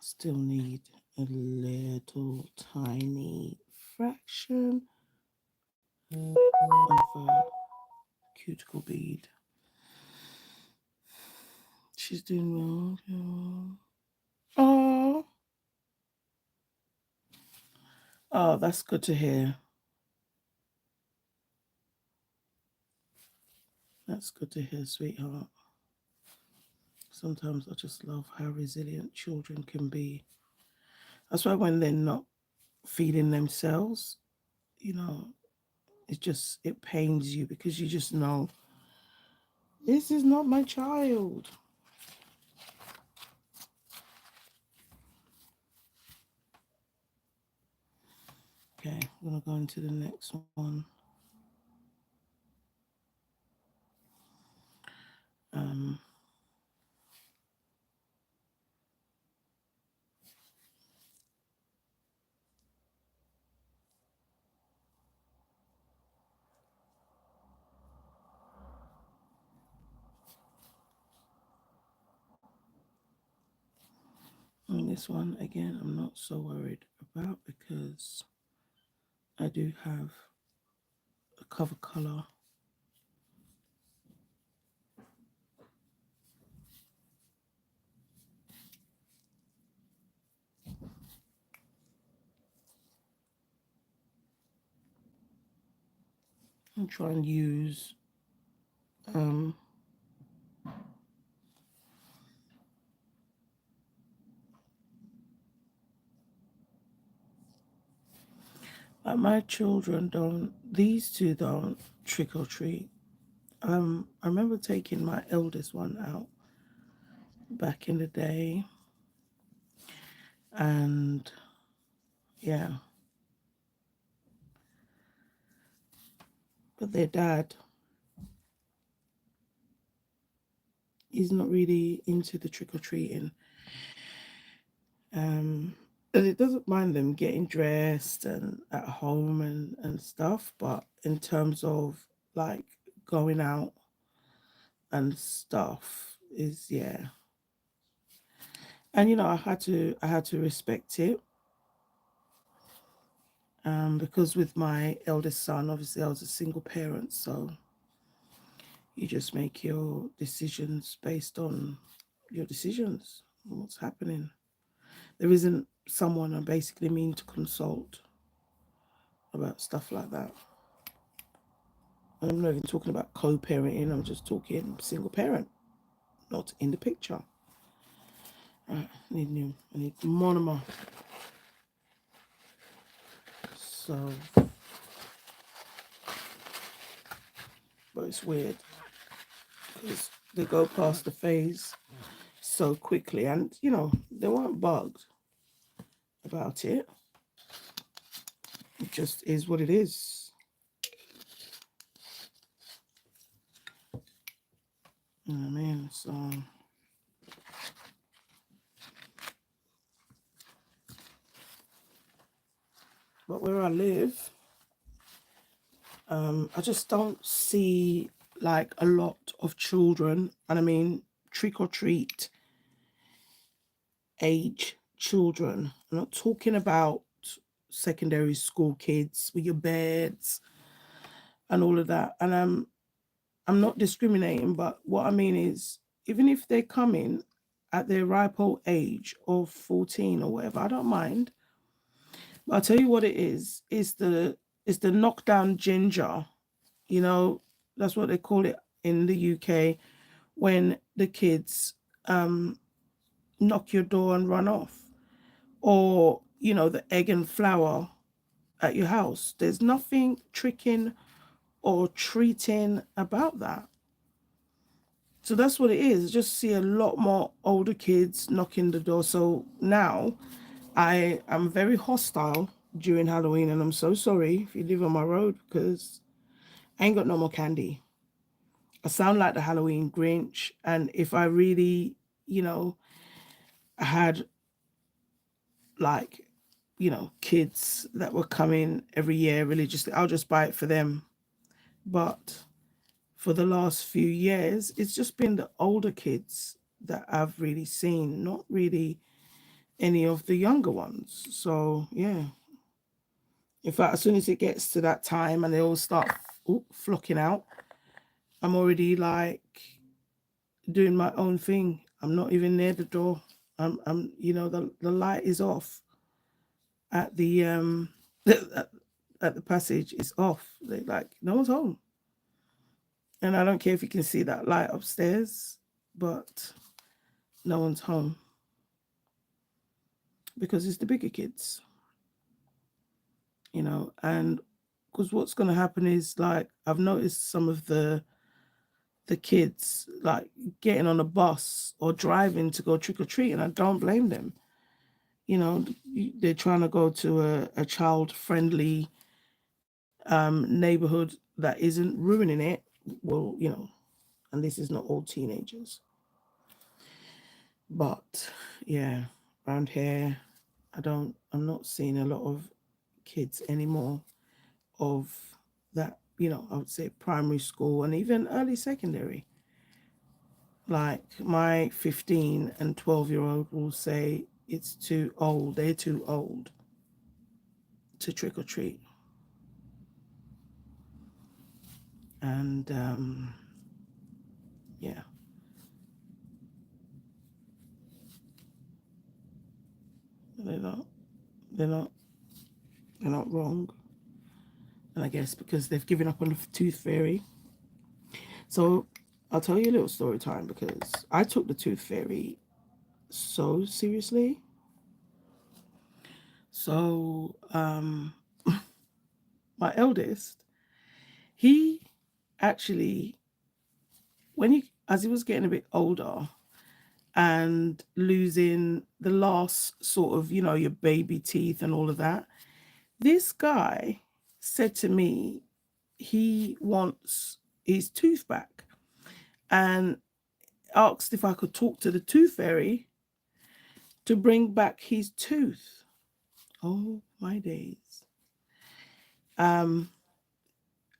Still need a little tiny fraction of a cuticle bead. She's doing well. Oh, oh, that's good to hear. That's good to hear, sweetheart. Sometimes I just love how resilient children can be. That's why when they're not feeding themselves, you know, it pains you because you just know this is not my child. Okay, I'm gonna go into the next one. And this one, again, I'm not so worried about because I do have a cover color. And try and use like my children don't, these two don't trick or treat. I remember taking my eldest one out back in the day, and yeah, but their dad, he's not really into the trick or treating. And it doesn't mind them getting dressed and at home and stuff, but in terms of like going out and stuff is, yeah. And you know, I had to respect it. Because with my eldest son, obviously I was a single parent, so you just make your decisions based on your decisions and what's happening. There isn't someone I basically mean to consult about stuff like that. And I'm not even talking about co-parenting, I'm just talking single parent, not in the picture. Right, I need monomer. So but it's weird because they go past the phase so quickly, and you know they weren't bugged about it. It just is what it is. You know what I mean? So but where I live, I just don't see like a lot of children, and I mean trick or treat age children. I'm not talking about secondary school kids with your beds and all of that. And I'm not discriminating, but what I mean is even if they're coming at their ripe old age of 14 or whatever, I don't mind. But I'll tell you what it is. It's the knockdown ginger, you know, that's what they call it in the UK when the kids knock your door and run off. Or, you know, the egg and flour at your house. There's nothing tricking or treating about that. So that's what it is. Just see a lot more older kids knocking the door. So now I am very hostile during Halloween, and I'm so sorry if you live on my road because I ain't got no more candy. I sound like the Halloween Grinch, and if I really, you know, had like, you know, kids that were coming every year religiously, I'll just buy it for them. But for the last few years, it's just been the older kids that I've really seen, not really any of the younger ones. So yeah. In fact, as soon as it gets to that time and they all start flocking out, I'm already like doing my own thing. I'm not even near the door. you know, the light is off at the at the passage. It's off. They like no one's home, and I don't care if you can see that light upstairs, but no one's home because it's the bigger kids, you know. And because what's going to happen is like I've noticed some of the kids like getting on a bus or driving to go trick or treat, and I don't blame them. You know, they're trying to go to a child friendly neighborhood that isn't ruining it. Well, you know, and this is not all teenagers, but yeah, around here, I'm not seeing a lot of kids anymore of that, you know, I would say primary school and even early secondary. Like my 15 and 12-year-old will say it's too old, they're too old to trick or treat. And yeah, they're not, they're not, they're not wrong. And I guess because they've given up on the tooth fairy. So I'll tell you a little story time because I took the tooth fairy so seriously. So my eldest, he actually, when he as he was getting a bit older and losing the last sort of, you know, your baby teeth and all of that, this guy said to me he wants his tooth back and asked if I could talk to the tooth fairy to bring back his tooth. Oh my days. Um,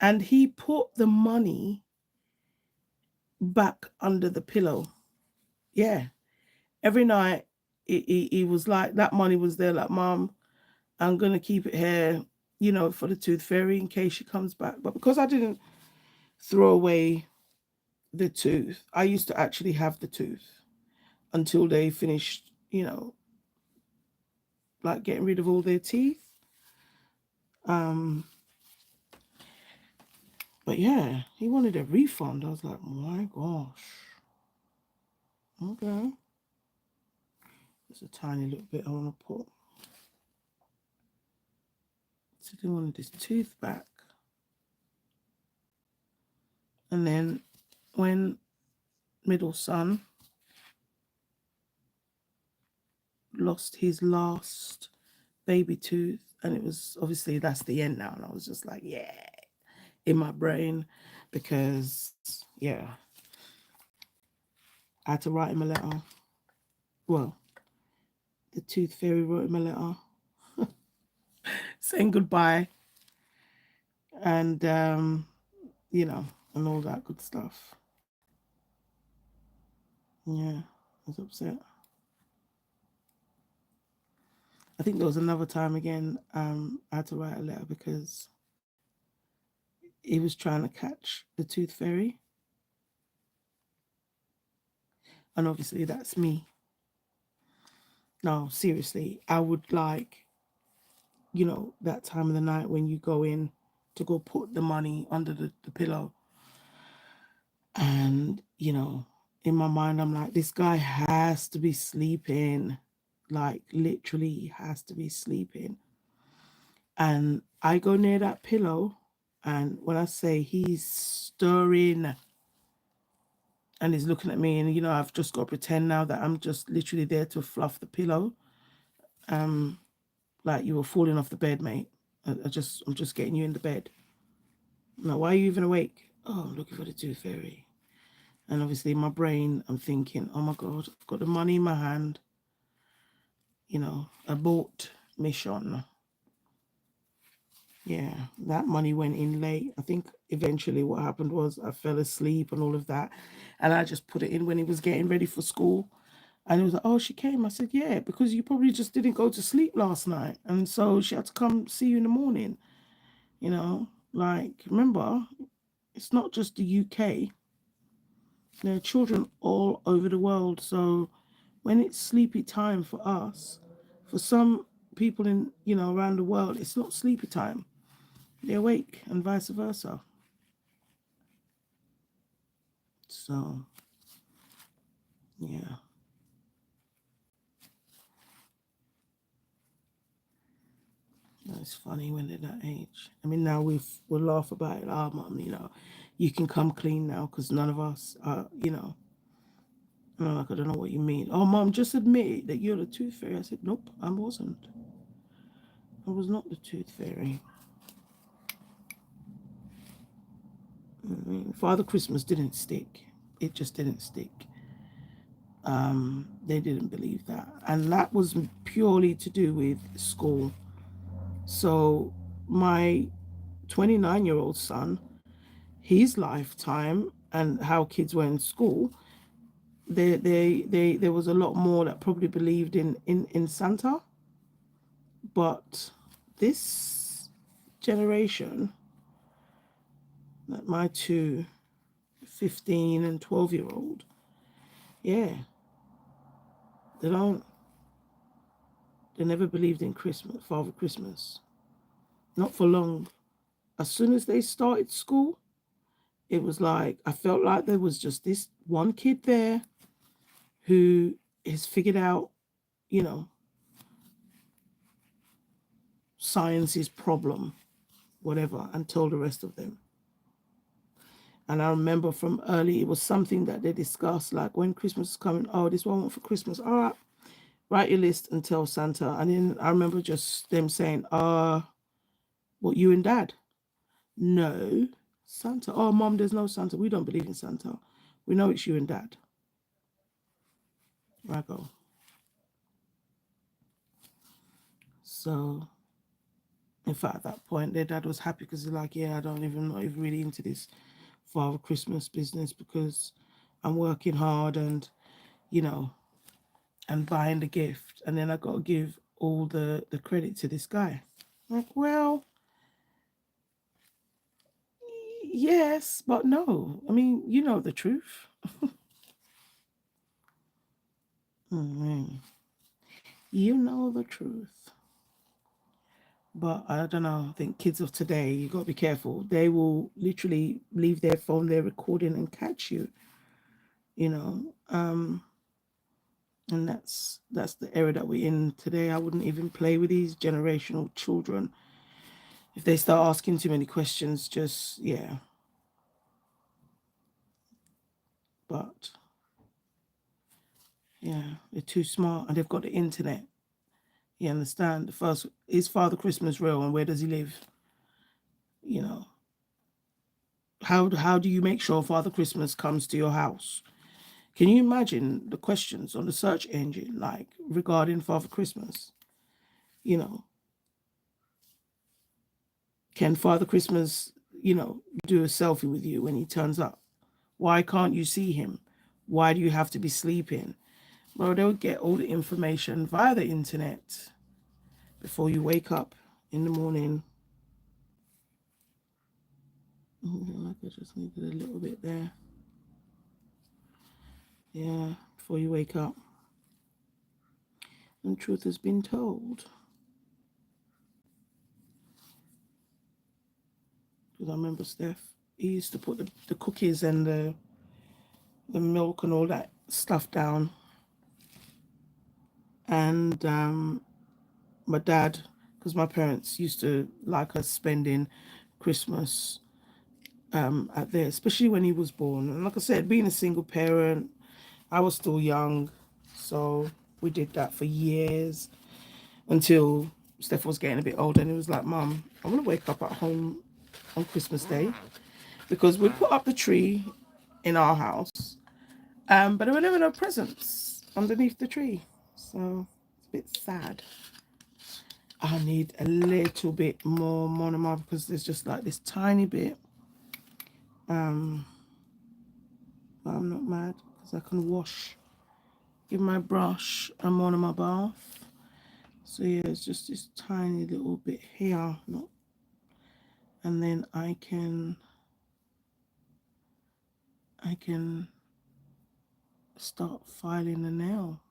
and he put the money back under the pillow. Yeah. Every night he was like, that money was there, like, Mom, I'm going to keep it here, you know, for the tooth fairy in case she comes back. But because I didn't throw away the tooth, I used to actually have the tooth until they finished, you know, like getting rid of all their teeth. Um, but yeah, he wanted a refund. I was like, my gosh. Okay. There's a tiny little bit I want to put. So he wanted his tooth back. And then when middle son lost his last baby tooth, and it was obviously that's the end now, and I was just like, yeah, in my brain, because yeah, I had to write him a letter. Well, the tooth fairy wrote him a letter saying goodbye, and you know, and all that good stuff. Yeah, I was upset. I think there was another time again, I had to write a letter because he was trying to catch the tooth fairy, and obviously that's me. No, seriously, I would like, that time of the night when you go in to go put the money under the pillow. And, in my mind, I'm like, this guy has to be sleeping. Like, literally, he has to be sleeping. And I go near that pillow. And when I say he's stirring and he's looking at me, and, I've just got to pretend now that I'm just literally there to fluff the pillow. Um, like you were falling off the bed, mate. I'm just getting you in the bed. Now, why are you even awake? Oh, I'm looking for the tooth fairy. And obviously, in my brain, I'm thinking, oh my God, I've got the money in my hand, abort mission. Yeah, that money went in late. I think eventually what happened was I fell asleep and all of that. And I just put it in when he was getting ready for school. And he was like, oh, she came. I said, yeah, because you probably just didn't go to sleep last night. And so she had to come see you in the morning. Like, remember, it's not just the UK. There are children all over the world. So when it's sleepy time for us, for some people in, around the world, it's not sleepy time. They're awake and vice versa. So, yeah. It's funny when they're that age. I mean, now we'll laugh about it. Oh, mum, you can come clean now because none of us are, And I'm like, I don't know what you mean. Oh, mom, just admit that you're the tooth fairy. I said, nope, I wasn't. I was not the tooth fairy. Father Christmas didn't stick. It just didn't stick. They didn't believe that. And that was purely to do with school. So my 29-year-old son, his lifetime and how kids were in school, there was a lot more that probably believed in Santa. But this generation, like my two 15 and 12-year-old, yeah, they don't, they never believed in Christmas, Father Christmas. Not for long. As soon as they started school, it was like, I felt like there was just this one kid there who has figured out, you know, science's problem, whatever, and told the rest of them. And I remember from early, it was something that they discussed, like when Christmas is coming, oh, this one I want for Christmas. All right, write your list and tell Santa. And then I remember just them saying, what, you and dad? No, Santa. Oh, mom, there's no Santa. We don't believe in Santa. We know it's you and dad. I go. So, in fact, at that point, their dad was happy because he's like, yeah, I'm not even really into this Father Christmas business because I'm working hard and, you know, and buying the gift. And then I got to give all the credit to this guy. Like, well, yes, but no. I mean, you know the truth. Mm-hmm. You know the truth. But I don't know. I think kids of today, you got to be careful. They will literally leave their phone there recording and catch you, you know. And that's the era that we're in today. I wouldn't even play with these generational children. If they start asking too many questions, just, yeah. But yeah, they're too smart and they've got the internet. You understand? The first, is Father Christmas real and where does he live? You know, how do you make sure Father Christmas comes to your house? Can you imagine the questions on the search engine, like regarding Father Christmas? You know, can Father Christmas, do a selfie with you when he turns up? Why can't you see him? Why do you have to be sleeping? Well, they'll get all the information via the internet before you wake up in the morning. Like I just needed a little bit there. Yeah, before you wake up. And truth has been told. Because I remember Steph, he used to put the cookies and the milk and all that stuff down. And my dad, because my parents used to like us spending Christmas at there, especially when he was born. And like I said, being a single parent, I was still young, so we did that for years until Steph was getting a bit older, and he was like, "Mum, I want to wake up at home on Christmas Day," because we'd put up the tree in our house, but there were never no presents underneath the tree, so it's a bit sad. I need a little bit more monomer because there's just like this tiny bit. But I'm not mad because I can give my brush a monomer bath. So yeah, it's just this tiny little bit here, and then I can start filing the nail.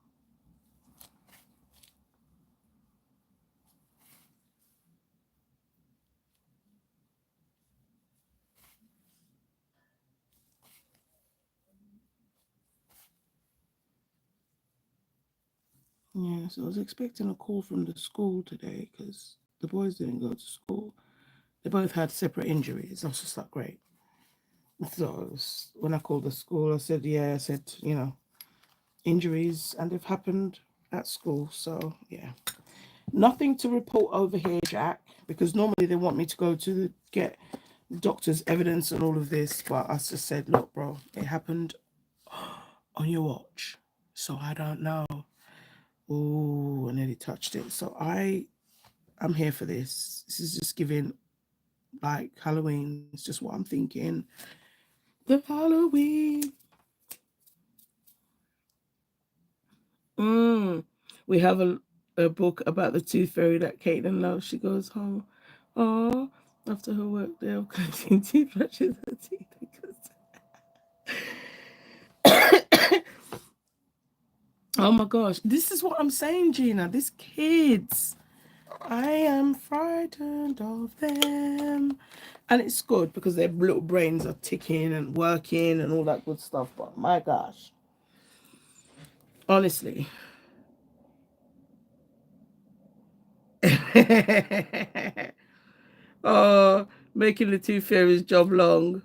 Yeah, so I was expecting a call from the school today because the boys didn't go to school. They both had separate injuries. I was just like, great. So when I called the school, I said, injuries, and they've happened at school. So yeah, nothing to report over here, Jack, because normally they want me to go to get doctor's evidence and all of this, but I just said, look, bro, it happened on your watch, so I don't know. Oh, and then he touched it. So I'm here for this. This is just giving like Halloween. It's just what I'm thinking. The Halloween. We have a book about the tooth fairy that Caitlin loves. She goes home. Oh, after her work day, I'll continue toothbrushes her teeth because. Oh my gosh, this is what I'm saying, Gina. These kids, I am frightened of them. And it's good because their little brains are ticking and working and all that good stuff. But my gosh, honestly. Oh, making the tooth fairy's job long.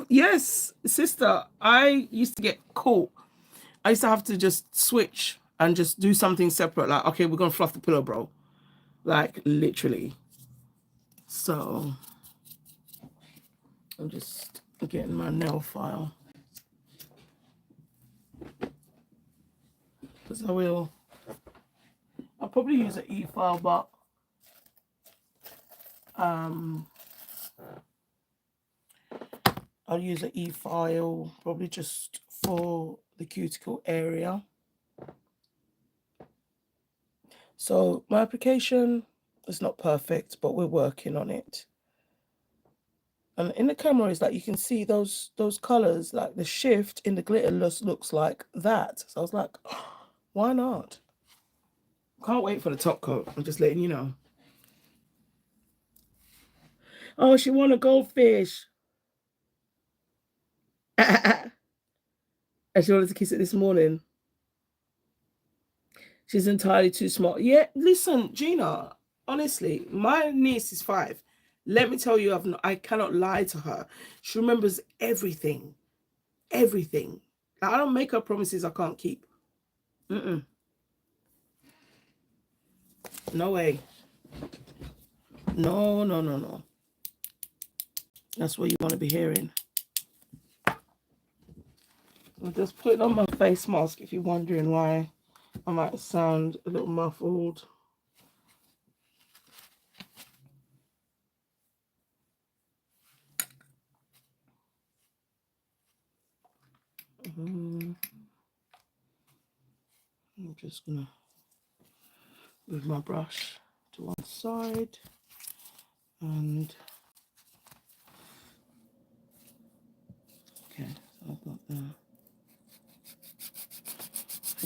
Yes, sister, I used to get caught. I used to have to just switch and just do something separate. Like, okay, we're going to fluff the pillow, bro. Like, literally. So, I'm just getting my nail file. Because I'll probably use an e-file, but I'll use an e-file probably just for the cuticle area. So my application is not perfect, but we're working on it. And in the camera is like you can see those colors, like the shift in the glitter looks like that. So I was like, oh, why not? Can't wait for the top coat. I'm just letting you know. Oh, she won a goldfish. And she wanted to kiss it this morning. She's entirely too smart. Yeah, listen, Gina, honestly, my niece is 5. Let me tell you, I cannot lie to her. She remembers everything. Everything. Like, I don't make her promises I can't keep. No way. No, no, no, no. That's what you want to be hearing. I'm just putting on my face mask if you're wondering why I might sound a little muffled. I'm just going to move my brush to one side and okay, so I've got that.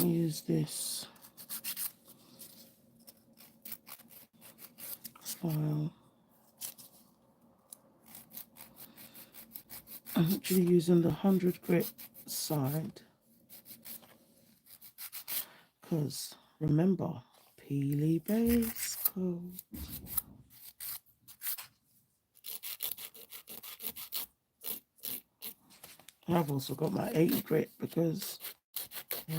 Use this file. I'm actually using the 100 grit side because remember, Peely base coat. I've also got my 80 grit because I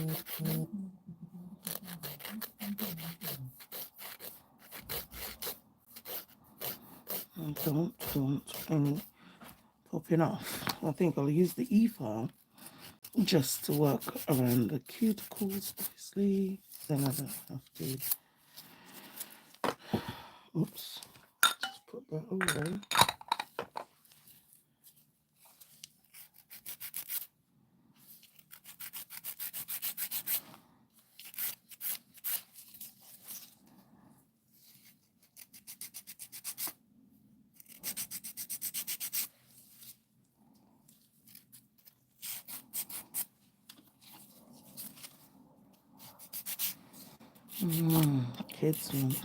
don't want any popping off. I think I'll use the E file just to work around the cuticles, obviously. Then I don't have to. Oops. Just put that away.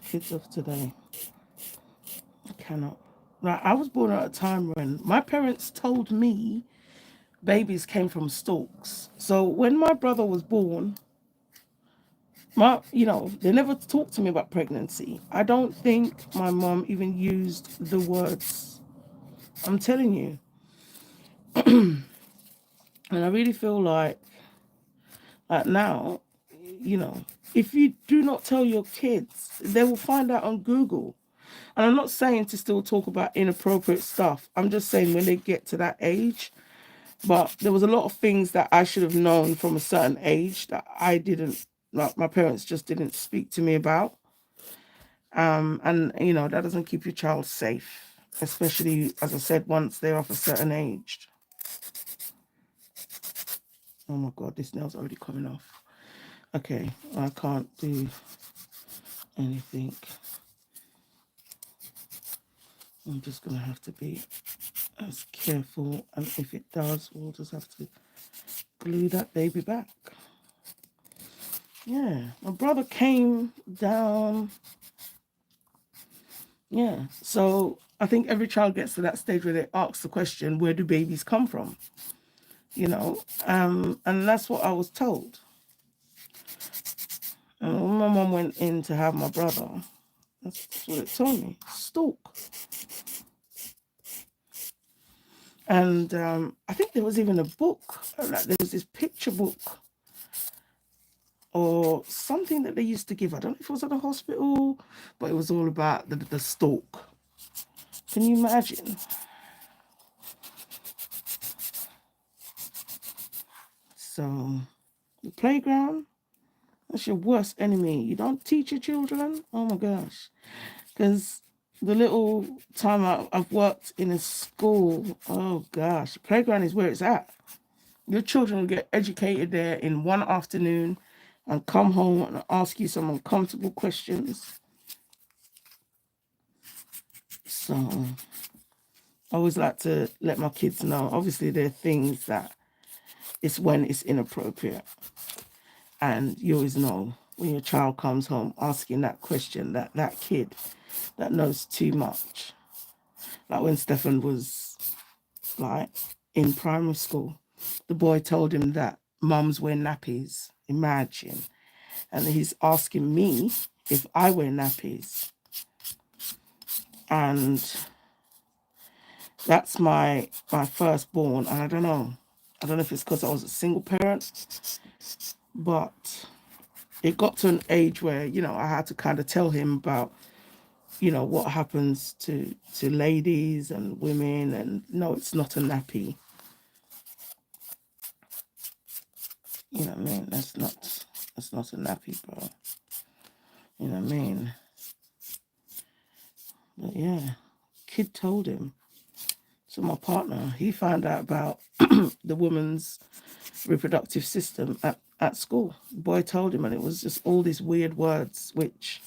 Kids of today. I cannot. Like, I was born at a time when my parents told me babies came from stalks. So when my brother was born, they never talked to me about pregnancy. I don't think my mom even used the words. I'm telling you. And I really feel like now, if you do not tell your kids, they will find out on Google. And I'm not saying to still talk about inappropriate stuff. I'm just saying when they get to that age. But there was a lot of things that I should have known from a certain age that I didn't, like my parents just didn't speak to me about. And that doesn't keep your child safe, especially, as I said, once they're of a certain age. Oh my God, this nail's already coming off. Okay, I can't do anything. I'm just gonna have to be as careful, and if it does, we'll just have to glue that baby back. Yeah, my brother came down. Yeah, so I think every child gets to that stage where they ask the question, where do babies come from? And that's what I was told. And when my mom went in to have my brother, that's what it told me, stalk. And I think there was even a book, like there was this picture book or something that they used to give. I don't know if it was at a hospital, but it was all about the stalk. Can you imagine? So the playground, that's your worst enemy. You don't teach your children. Oh my gosh. Because the little time I've worked in a school, oh gosh, the playground is where it's at. Your children will get educated there in one afternoon and come home and ask you some uncomfortable questions. So I always like to let my kids know. Obviously, there are things that it's when it's inappropriate. And you always know when your child comes home asking that question, that kid that knows too much. Like when Stefan was like in primary school, the boy told him that mums wear nappies. Imagine. And he's asking me if I wear nappies. And That's my firstborn, and I don't know if it's because I was a single parent, but it got to an age where, you know, I had to kind of tell him about, you know, what happens to ladies and women, and no, it's not a nappy. You know what I mean? That's not a nappy, bro. You know what I mean? But yeah, kid told him. So my partner, he found out about the woman's reproductive system at school. The boy told him, and it was just all these weird words, which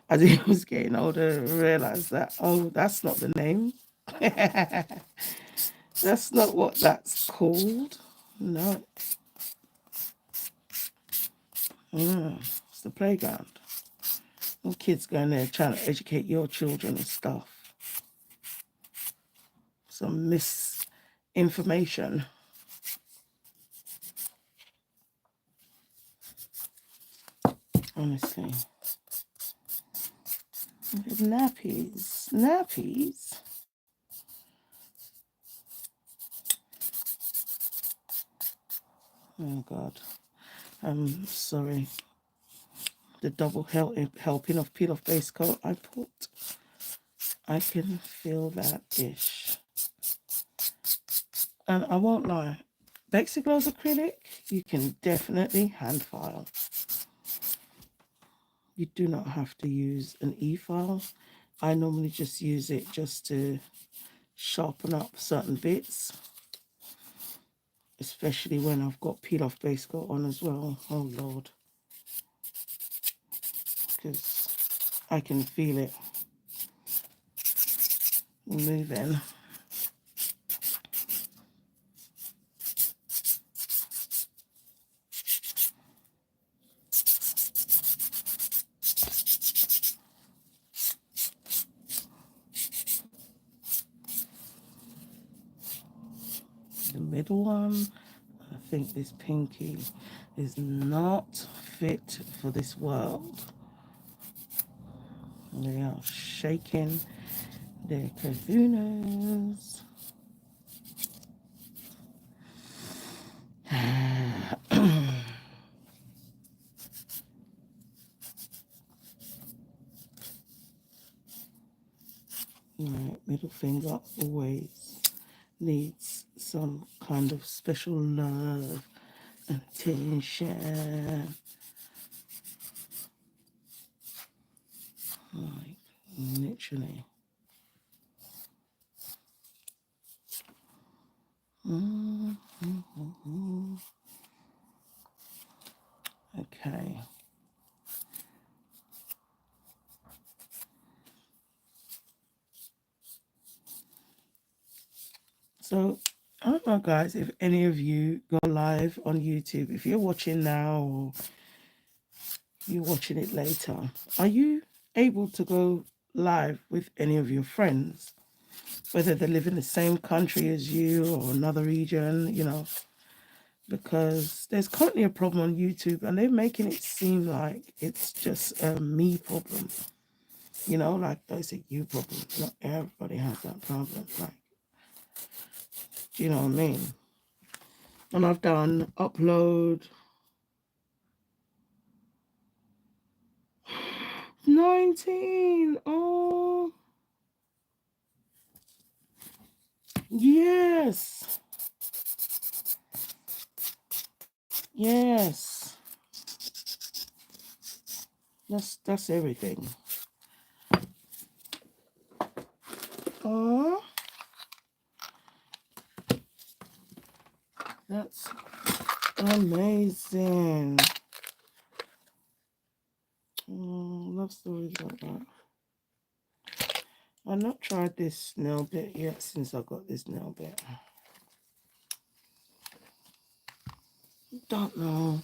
as he was getting older, realized that, oh, that's not the name. That's not what that's called. No. It's the playground. All kids going there trying to educate your children and stuff. Some misinformation. Honestly. Nappies. Nappies. Oh God. I'm sorry. The double helping of peel off base coat I put. I can feel that ish. And I won't lie. Bexy Glows acrylic, you can definitely hand file. You do not have to use an e-file. I normally just use it just to sharpen up certain bits, especially when I've got peel off base coat on as well. Oh Lord, because I can feel it moving. The middle one, I think this pinky is not fit for this world. They are shaking their kahunas. Right, middle finger always needs some kind of special love and attention. Like, literally. Okay. So, I don't know, guys, if any of you go live on YouTube, if you're watching now or you're watching it later, are you able to go live with any of your friends, whether they live in the same country as you or another region, you know? Because there's currently a problem on YouTube and they're making it seem like it's just a me problem. You know, like they say, you problem. Not everybody has that problem. Like, do you know what I mean? And I've done upload 19. Oh, yes. Yes. That's everything. Oh, that's amazing. Oh, love stories like that. I've not tried this nail bit yet since I got this nail bit. Don't know.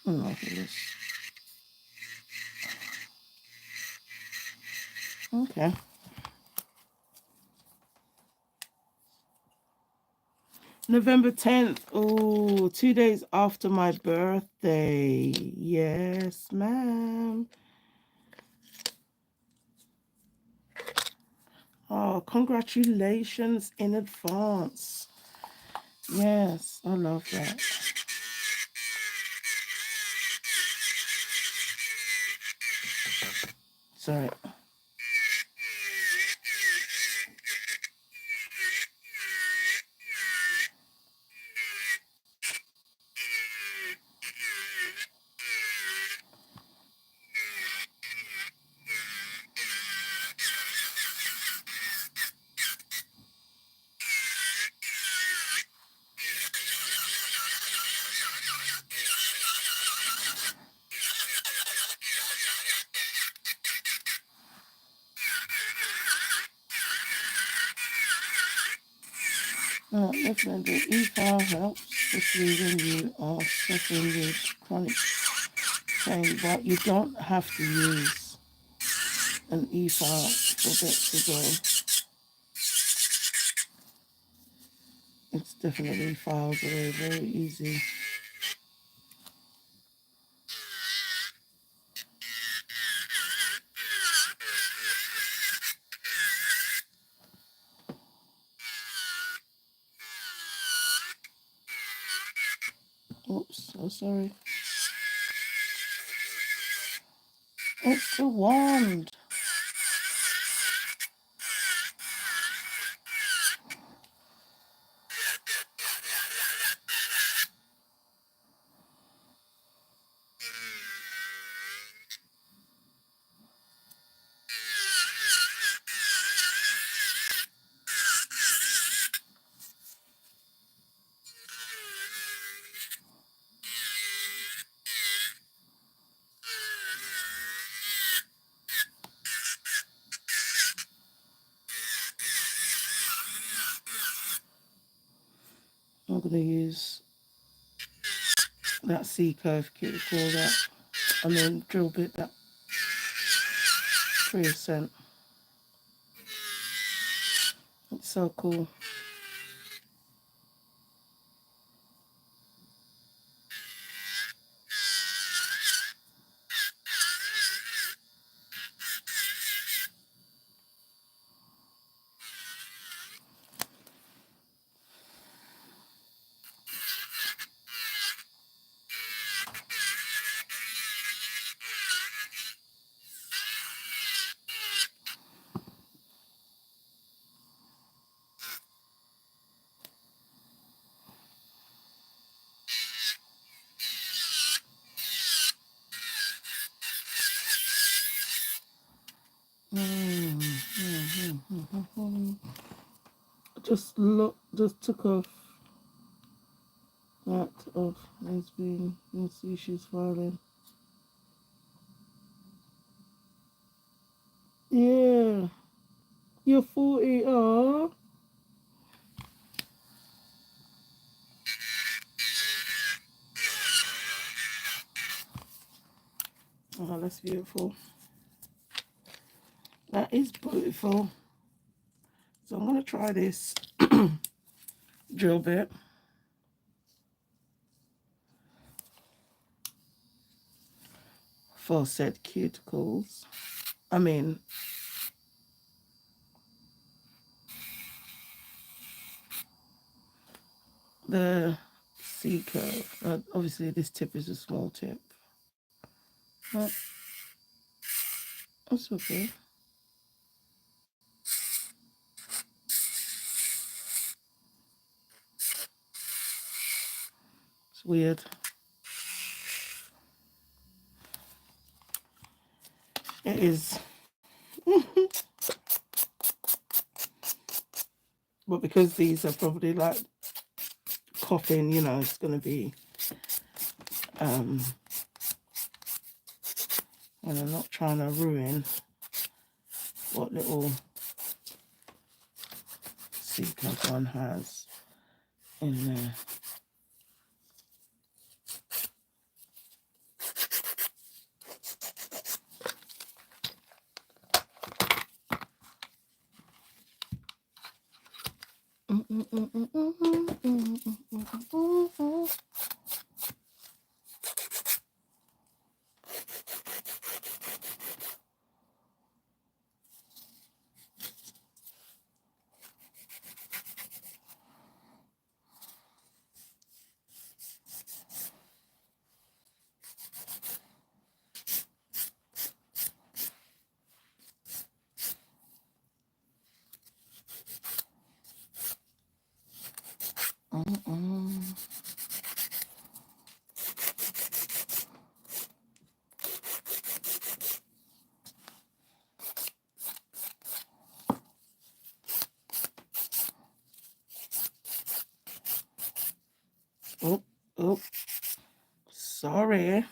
I don't know for this. Okay. November 10th. Oh, 2 days after my birthday. Yes, ma'am. Oh, congratulations in advance. Yes, I love that. Sorry. Definitely, e-file helps, especially when you are suffering with chronic pain, but you don't have to use an e-file for Bexy. It's definitely files away very easy. Oops, so sorry. It's the wand. I'm going to use that C-curve cuticle, drill bit, that 3%. It's so cool. Just took off that of has been. You see she's filing. Yeah, you're 40. Oh, that's beautiful. That is beautiful. So I'm gonna try this drill bit. For said cuticles. The C curve. Obviously, this tip is a small tip. But that's okay. It's weird. It is. But because these are probably like coughing, it's going to be, and I'm not trying to ruin what little sequence one has in there. Oh, sorry.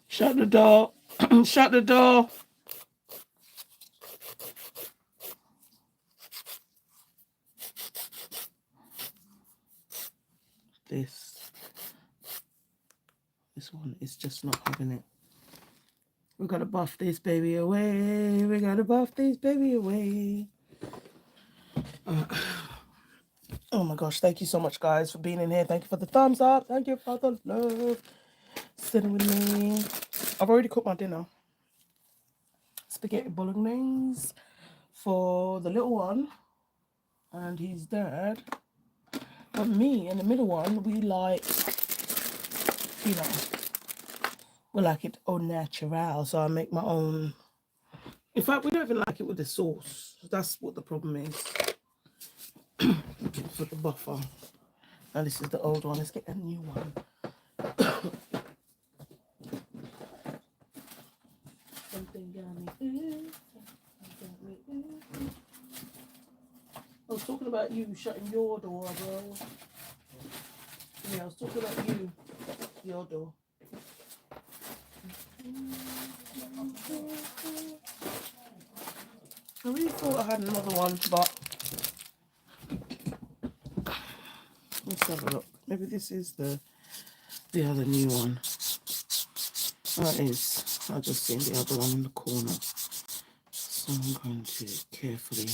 Shut the door. Shut the door. This one is just not having it. We gotta buff this baby away. We gotta buff this baby away. Oh my gosh, thank you so much, guys, for being in here. Thank you for the thumbs up. Thank you for the love. Sitting with me. I've already cooked my dinner. Spaghetti bolognese for the little one and his dad. But me and the middle one, we like, you know, we like it au natural. So I make my own. In fact, we don't even like it with the sauce. That's what the problem is. For the buffer. Now this is the old one. Let's get a new one. Something got me. I was talking about you shutting your door, bro. Yeah, I was talking about you. Your door. I really thought I had another one, but let's have a look. Maybe this is the other new one. That is. I just seen the other one in the corner. So I'm going to carefully.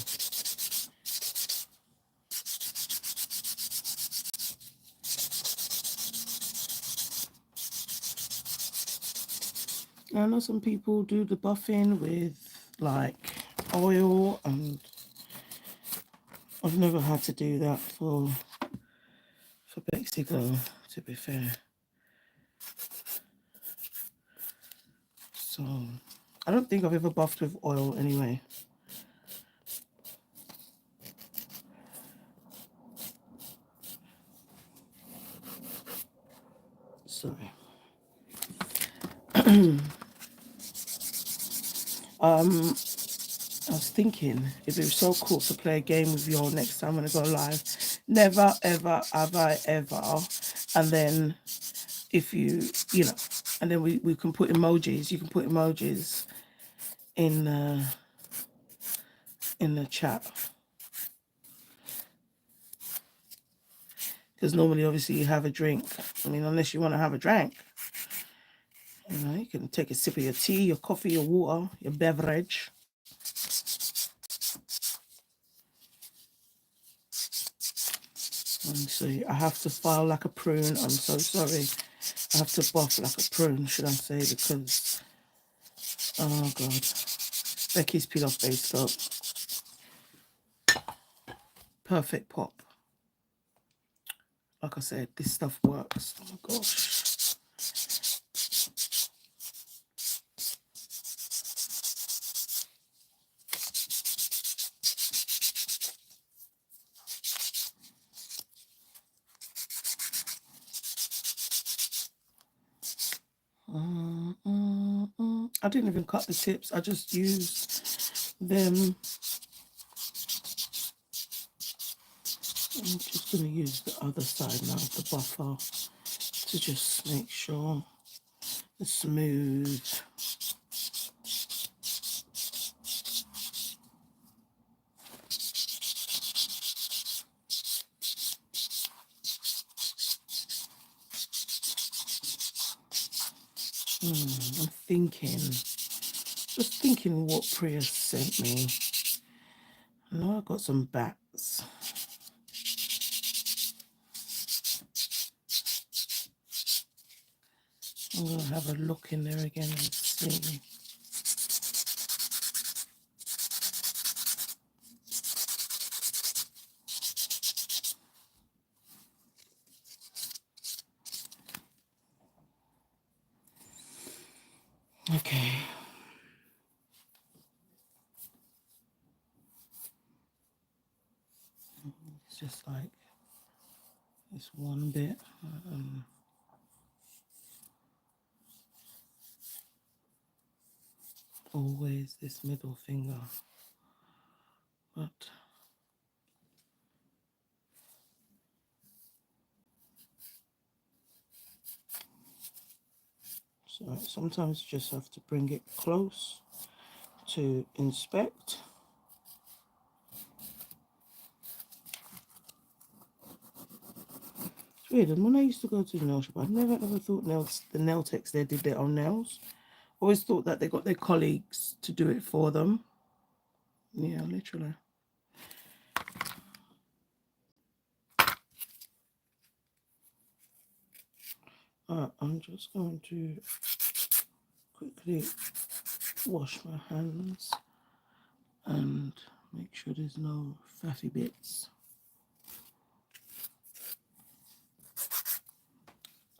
I know some people do the buffing with like oil, and I've never had to do that for Bexy though, to be fair. So I don't think I've ever buffed with oil anyway. Sorry. I was thinking it'd be so cool to play a game with you all next time when I go live. Never ever have I ever. And then if you know, and then we can put emojis. You can put emojis in the chat. Because normally, obviously, you have a drink. I mean, unless you want to have a drink. You know, you can take a sip of your tea, your coffee, your water, your beverage. And so I have to file like a prune. I'm so sorry. I have to buff like a prune, should I say, because, oh God. Becky's peel off base up. Perfect pop. Like I said, this stuff works. Oh my gosh. I didn't even cut the tips. I just used them. I'm just going to use the other side now of the buffer to just make sure it's smooth. I'm thinking, just thinking what Priya sent me. I know I got some bats. I'm going to have a look in there again and see. Okay. just like this one bit. Always this middle finger, but so sometimes you just have to bring it close to inspect. It's weird, and when I used to go to the nail shop, I never ever thought the nail techs there did their own nails. Always thought that they got their colleagues to do it for them. Yeah, literally. I'm just going to quickly wash my hands and make sure there's no faffy bits.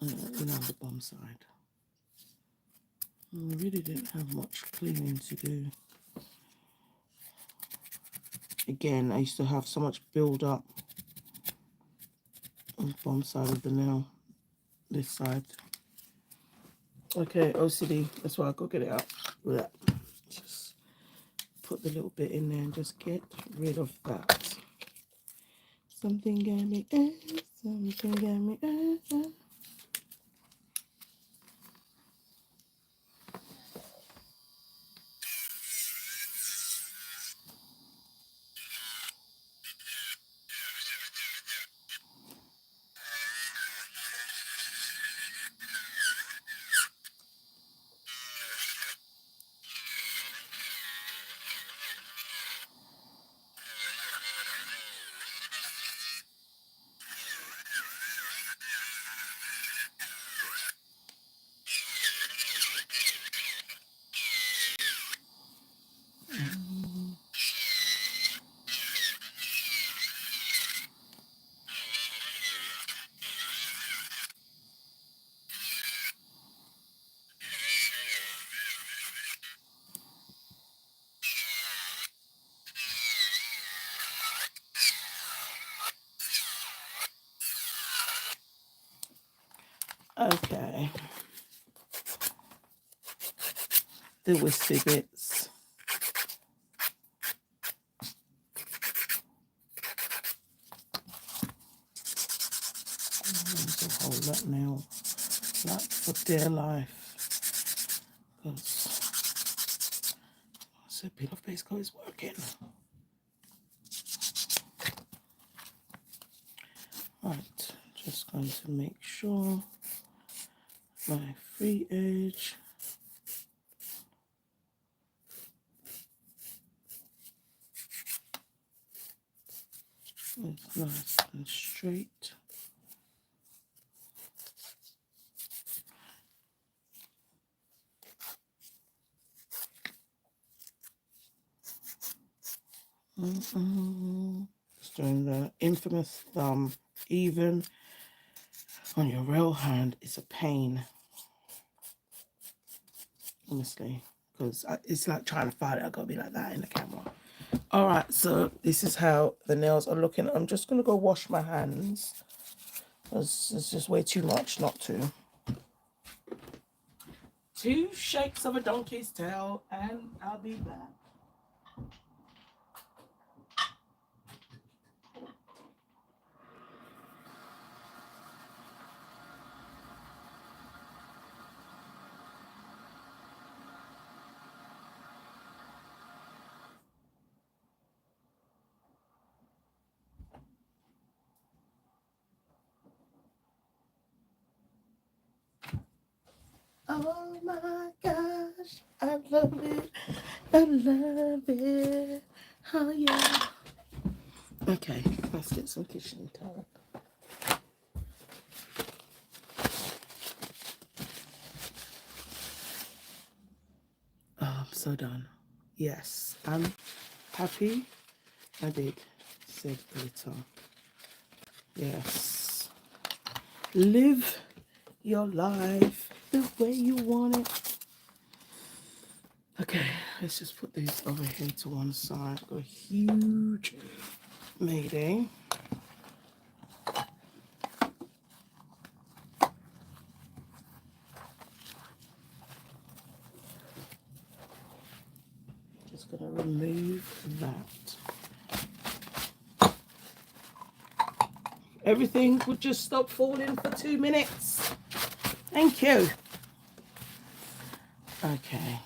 On the bum side. I really didn't have much cleaning to do. Again, I used to have so much build up on the bum side of the nail, this side. Okay, OCD, that's why I go get it out with that. Just put the little bit in there and just get rid of that. Something got me, something got me, Okay. The wispy bits. To hold that nail like for dear life. Because so peel off base coat is working. Right, just going to make sure my free edge is nice and straight. Just doing the infamous thumb. Even on your real hand, it's a pain. Honestly, because it's like trying to fight it. I gotta be like that in the camera. All right, so this is how the nails are looking. I'm just gonna go wash my hands because it's just way too much not to. 2 shakes of a donkey's tail, and I'll be back. Oh my gosh, I love it. I love it. Oh yeah. Okay, let's get some kitchen towel. Oh, I'm so done. Yes, I'm happy I did save glitter. Yes. Live your life the way you want it. Okay, let's just put these over here to one side. Got a huge mayday. just going to remove that. Everything would just stop falling for 2 minutes. Thank you. Okay.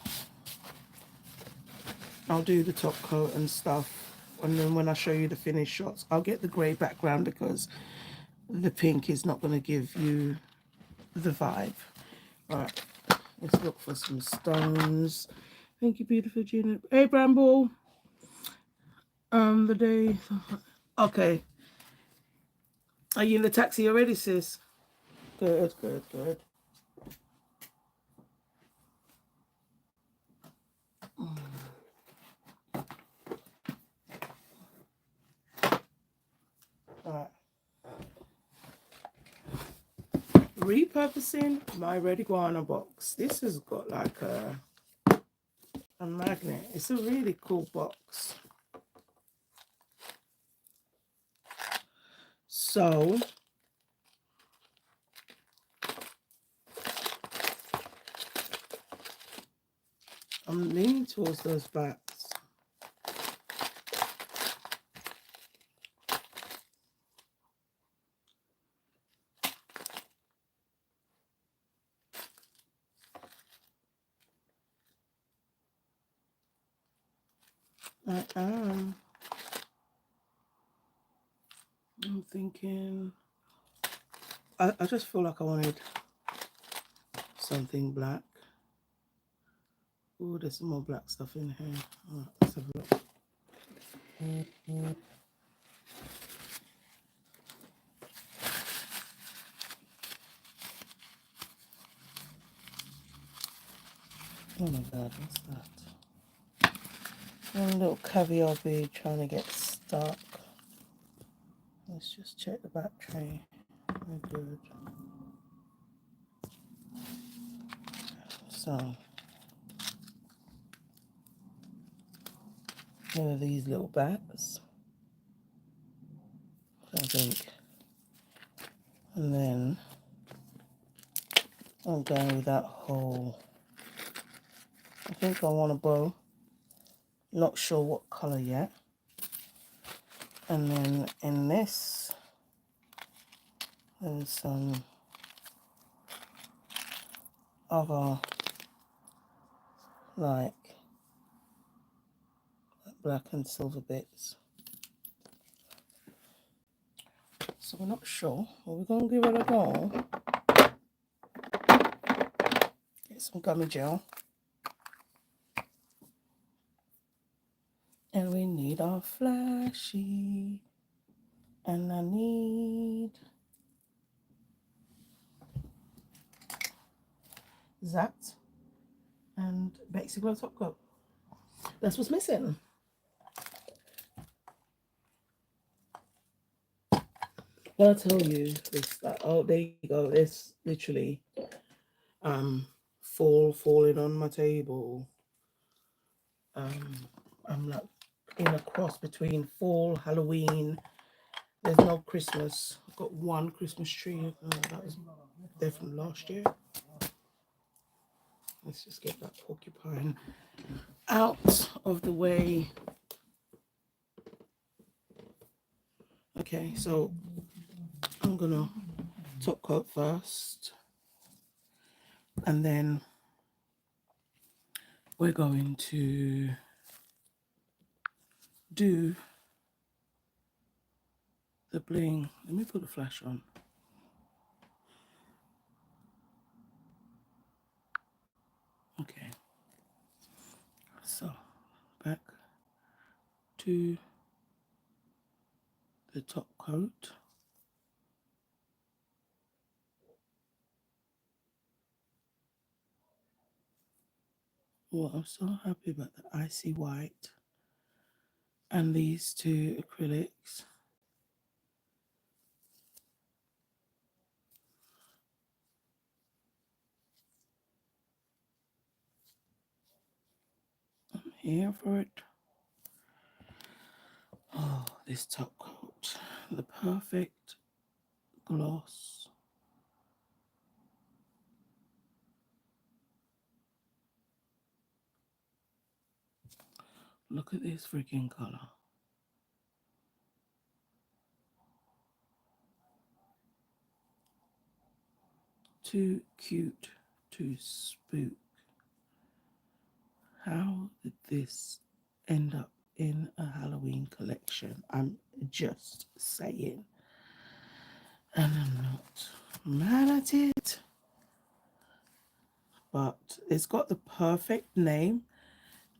I'll do the top coat and stuff. And then when I show you the finished shots, I'll get the grey background because the pink is not going to give you the vibe. All right. Let's look for some stones. Thank you, beautiful Gina. Hey, Bramble. The day. Okay. Are you in the taxi already, sis? Good, good, good. All right. Repurposing my red iguana box. This has got like a magnet. It's a really cool box. So I'm leaning towards those backs. I am. I'm thinking. I just feel like I wanted something black. Oh, there's some more black stuff in here. All right, let's have a look. Oh my God, what's that? One little caviar bead trying to get stuck. Let's just check the battery. Very good. So, one of these little bats, I think. And then I'm going with that whole. I think I want a bow. Not sure what color yet. And then in this, there's some other like black and silver bits. So we're not sure. Well, we're going to give it a go. Get some gummy gel. And we need our flashy. And I need that and Bexy Glow Top Coat. That's what's missing. Well, I'll tell you this. Oh, there you go. It's literally falling on my table. I'm like in a cross between fall, Halloween. There's no Christmas. I've got one Christmas tree. That was there from last year. Let's just get that porcupine out of the way. Okay, so I'm gonna top coat first, and then we're going to do the bling. Let me put the flash on. Okay, so back to the top coat. Well, I'm so happy about the Icy White and these two acrylics. I'm here for it. Oh, this top coat, the perfect gloss. Look at this freaking color. Too cute to spook. How did this end up in a Halloween collection? I'm just saying. And I'm not mad at it. But it's got the perfect name.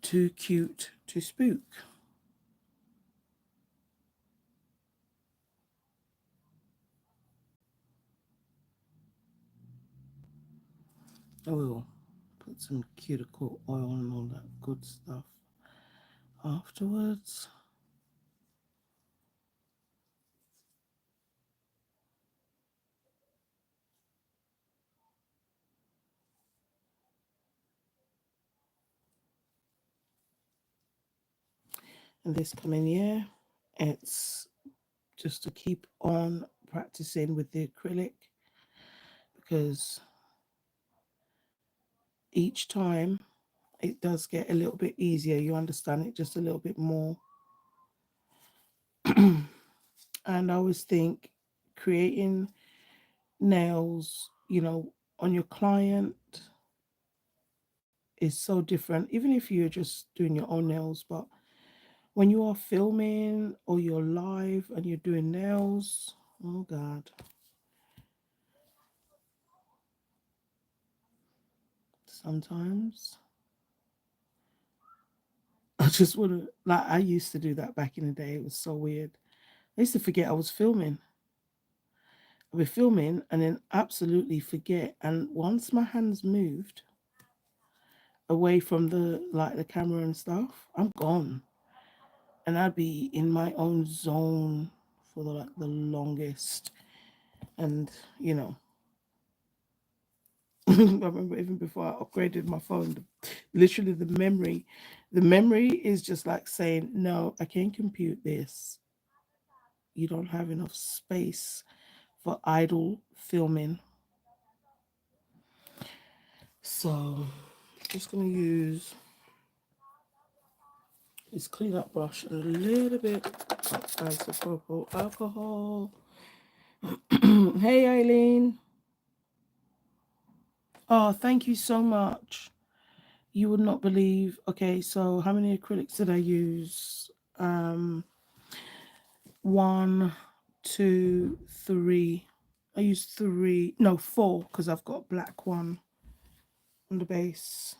Too cute to spook. I will put some cuticle oil and all that good stuff afterwards. And this coming year, it's just to keep on practicing with the acrylic, because each time it does get a little bit easier. You understand it just a little bit more. And I always think creating nails, on your client is so different, even if you're just doing your own nails. But when you are filming or you're live and you're doing nails, oh God, sometimes I just want to, like, I used to do that back in the day. It was so weird. I used to forget I was filming. I'd be filming and then absolutely forget. And once my hands moved away from the camera and stuff, I'm gone. And I'd be in my own zone for the longest. And you know, I remember even before I upgraded my phone, literally the memory is just like saying, no, I can't compute this. You don't have enough space for idle filming. So just gonna use this cleanup brush and a little bit of isopropyl alcohol. Hey Eileen. Oh, thank you so much. You would not believe. Okay, so how many acrylics did I use? One, two, three. I used three, no, four, because I've got a black one on the base.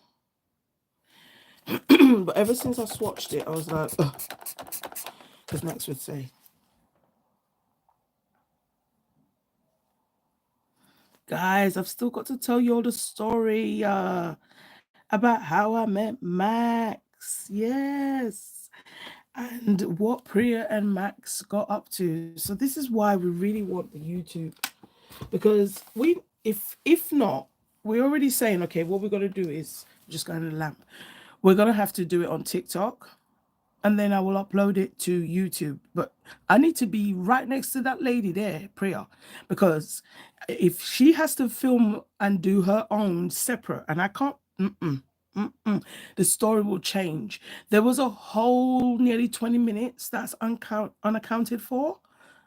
But ever since I swatched it, I was like, as Max would say. Guys, I've still got to tell you all the story about how I met Max. Yes. And what Priya and Max got up to. So this is why we really want the YouTube, because if not, we're already saying, okay, what we're gonna do is just go to the lamp. We're gonna have to do it on TikTok, and then I will upload it to YouTube. But I need to be right next to that lady there, Priya, because if she has to film and do her own separate, and I can't, the story will change. There was a whole nearly 20 minutes that's unaccounted for.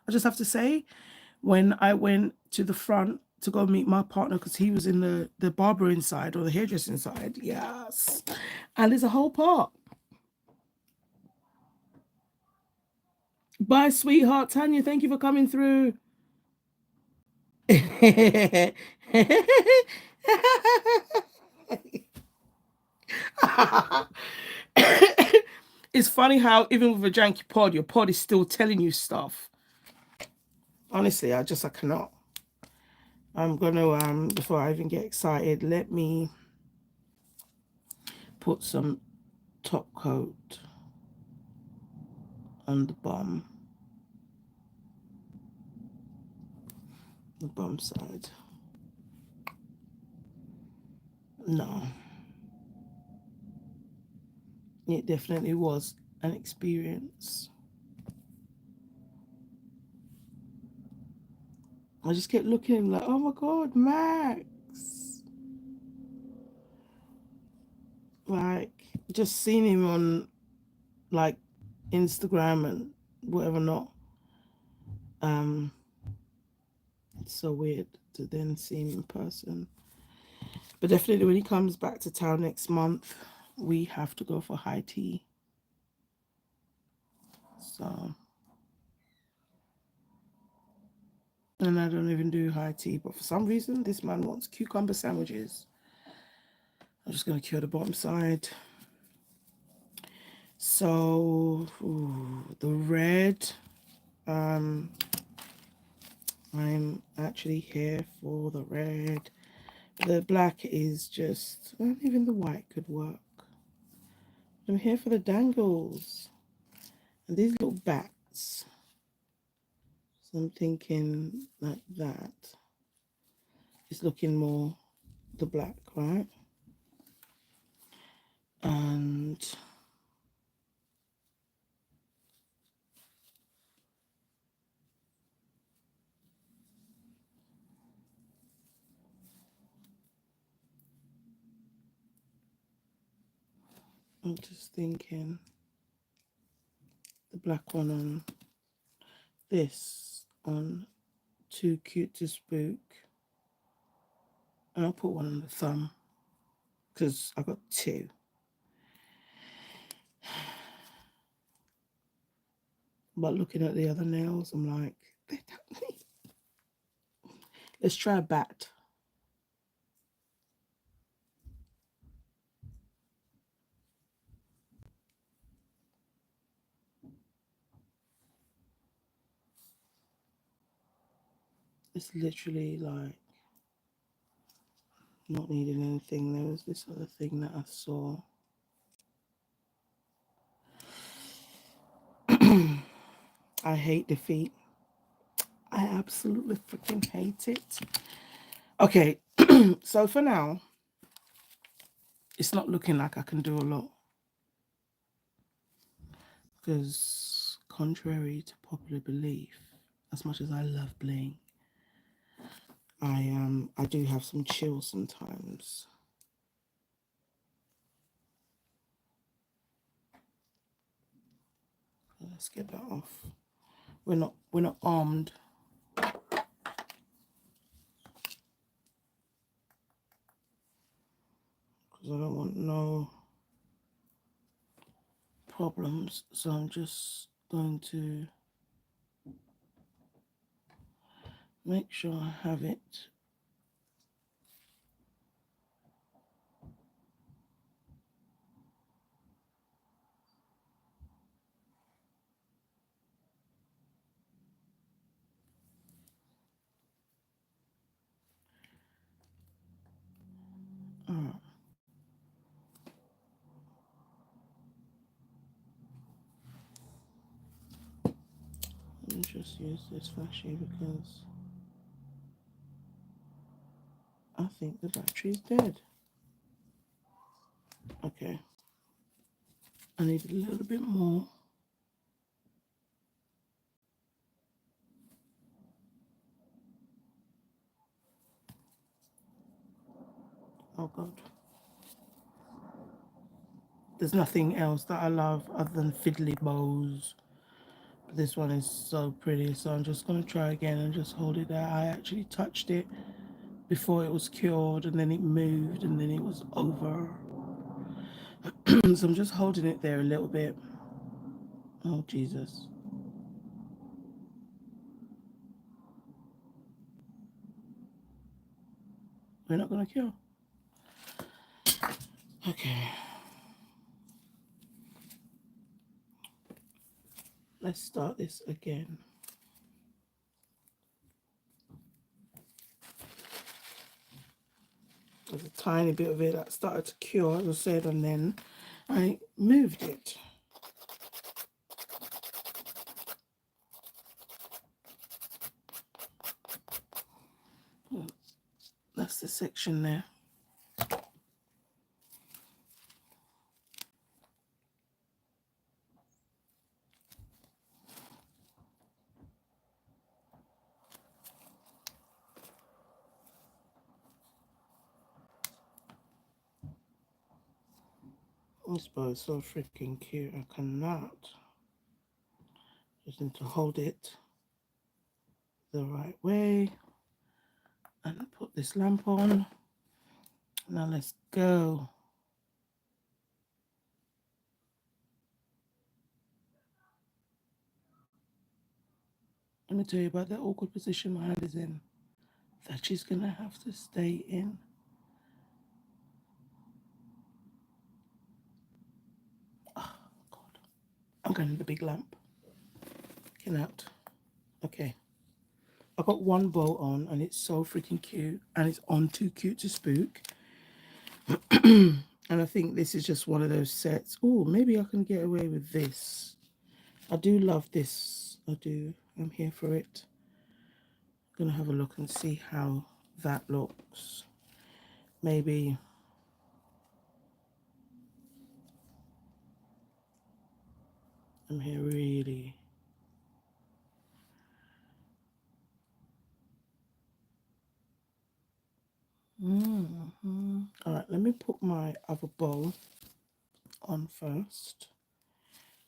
I just have to say, when I went to the front to go meet my partner, because he was in the barbering side or the hairdressing side. Yes. And there's a whole part. Bye, sweetheart. Tanya, thank you for coming through. It's funny how even with a janky pod, your pod is still telling you stuff. Honestly, I cannot. I'm gonna before I even get excited, let me put some top coat on the bum side. No, it definitely was an experience. I just kept looking at him like, oh my God, Max. Like, just seeing him on like Instagram and whatever not. Um, it's so weird to then see him in person. But definitely when he comes back to town next month, we have to go for high tea. So, and I don't even do high tea, but for some reason, this man wants cucumber sandwiches. I'm just going to cure the bottom side. So, the red, I'm actually here for the red. The black is just, well, even the white could work. I'm here for the dangles. And these little bats. So I'm thinking like that. It's looking more the black, right? And I'm just thinking the black one on this on Too Cute to Spook. And I'll put one on the thumb because I got two. But looking at the other nails, I'm like, they don't need. Let's try a bat. It's literally like not needing anything. There was this other thing that I saw. I hate defeat. I absolutely freaking hate it. Okay, so for now, it's not looking like I can do a lot. Because contrary to popular belief, as much as I love bling, I do have some chills sometimes. Let's get that off. We're not armed. Because I don't want no problems. So I'm just going to make sure I have it. Alright. Let me just use this flashy because I think the battery's dead. Okay. I need a little bit more. Oh God. There's nothing else that I love other than fiddly bows. But this one is so pretty, so I'm just going to try again and just hold it there. I actually touched it before it was cured and then it moved and then it was over. So I'm just holding it there a little bit. Oh Jesus. We're not going to cure. Okay. Let's start this again. There's a tiny bit of it that started to cure, as I said, and then I moved it. That's the section there. This bow is so freaking cute. I cannot. Just need to hold it the right way and put this lamp on. Now let's go. Let me tell you about that awkward position my hand is in that she's gonna have to stay in. Oh God. I'm going to the big lamp. Get out. Okay. I got one bow on and it's so freaking cute and it's on too cute to spook. And I think this is just one of those sets. Oh, maybe I can get away with this. I do love this. I do. I'm here for it. I'm gonna have a look and see how that looks. Maybe I'm here really. All right, let me put my other bow on first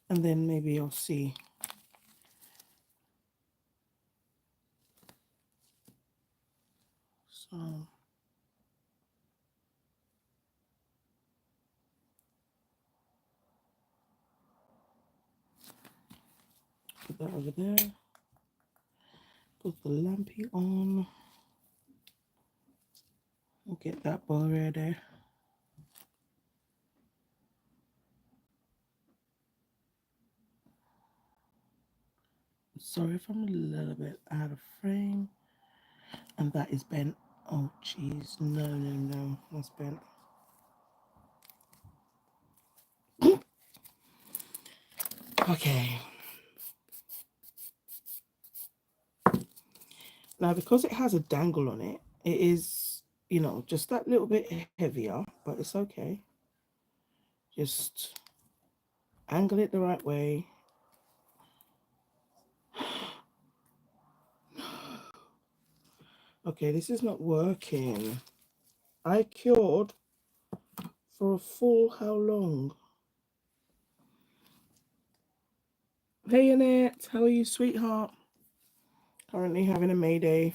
and then maybe I'll see. So put that over there. Put the lampy on. We'll get that bow ready. Sorry if I'm a little bit out of frame. And that is bent. Oh, jeez. No, no, no. That's bent. Okay. Now, because it has a dangle on it, it is, you know, just that little bit heavier, but it's okay. Just angle it the right way. Okay, this is not working. I cured for a full how long? Hey Annette, how are you, sweetheart? Currently having a Mayday.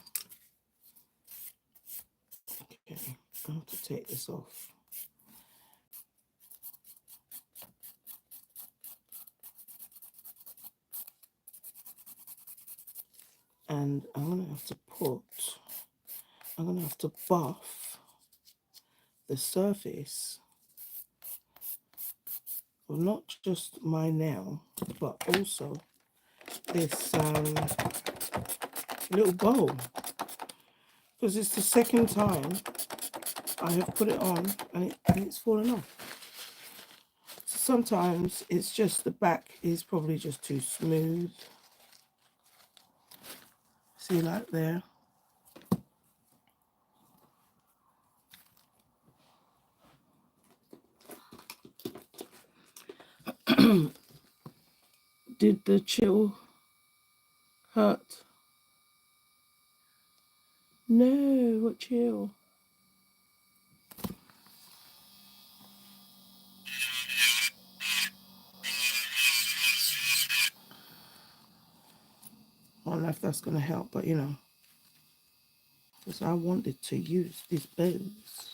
Okay, I have to take this off. And I'm gonna have to buff the surface of not just my nail, but also this little bowl, because it's the second time I have put it on and it's fallen off. Sometimes it's just the back is probably just too smooth. See, like there. Did the chill hurt? No, what chill? I don't know if that's going to help, but you know, because I wanted to use these bows.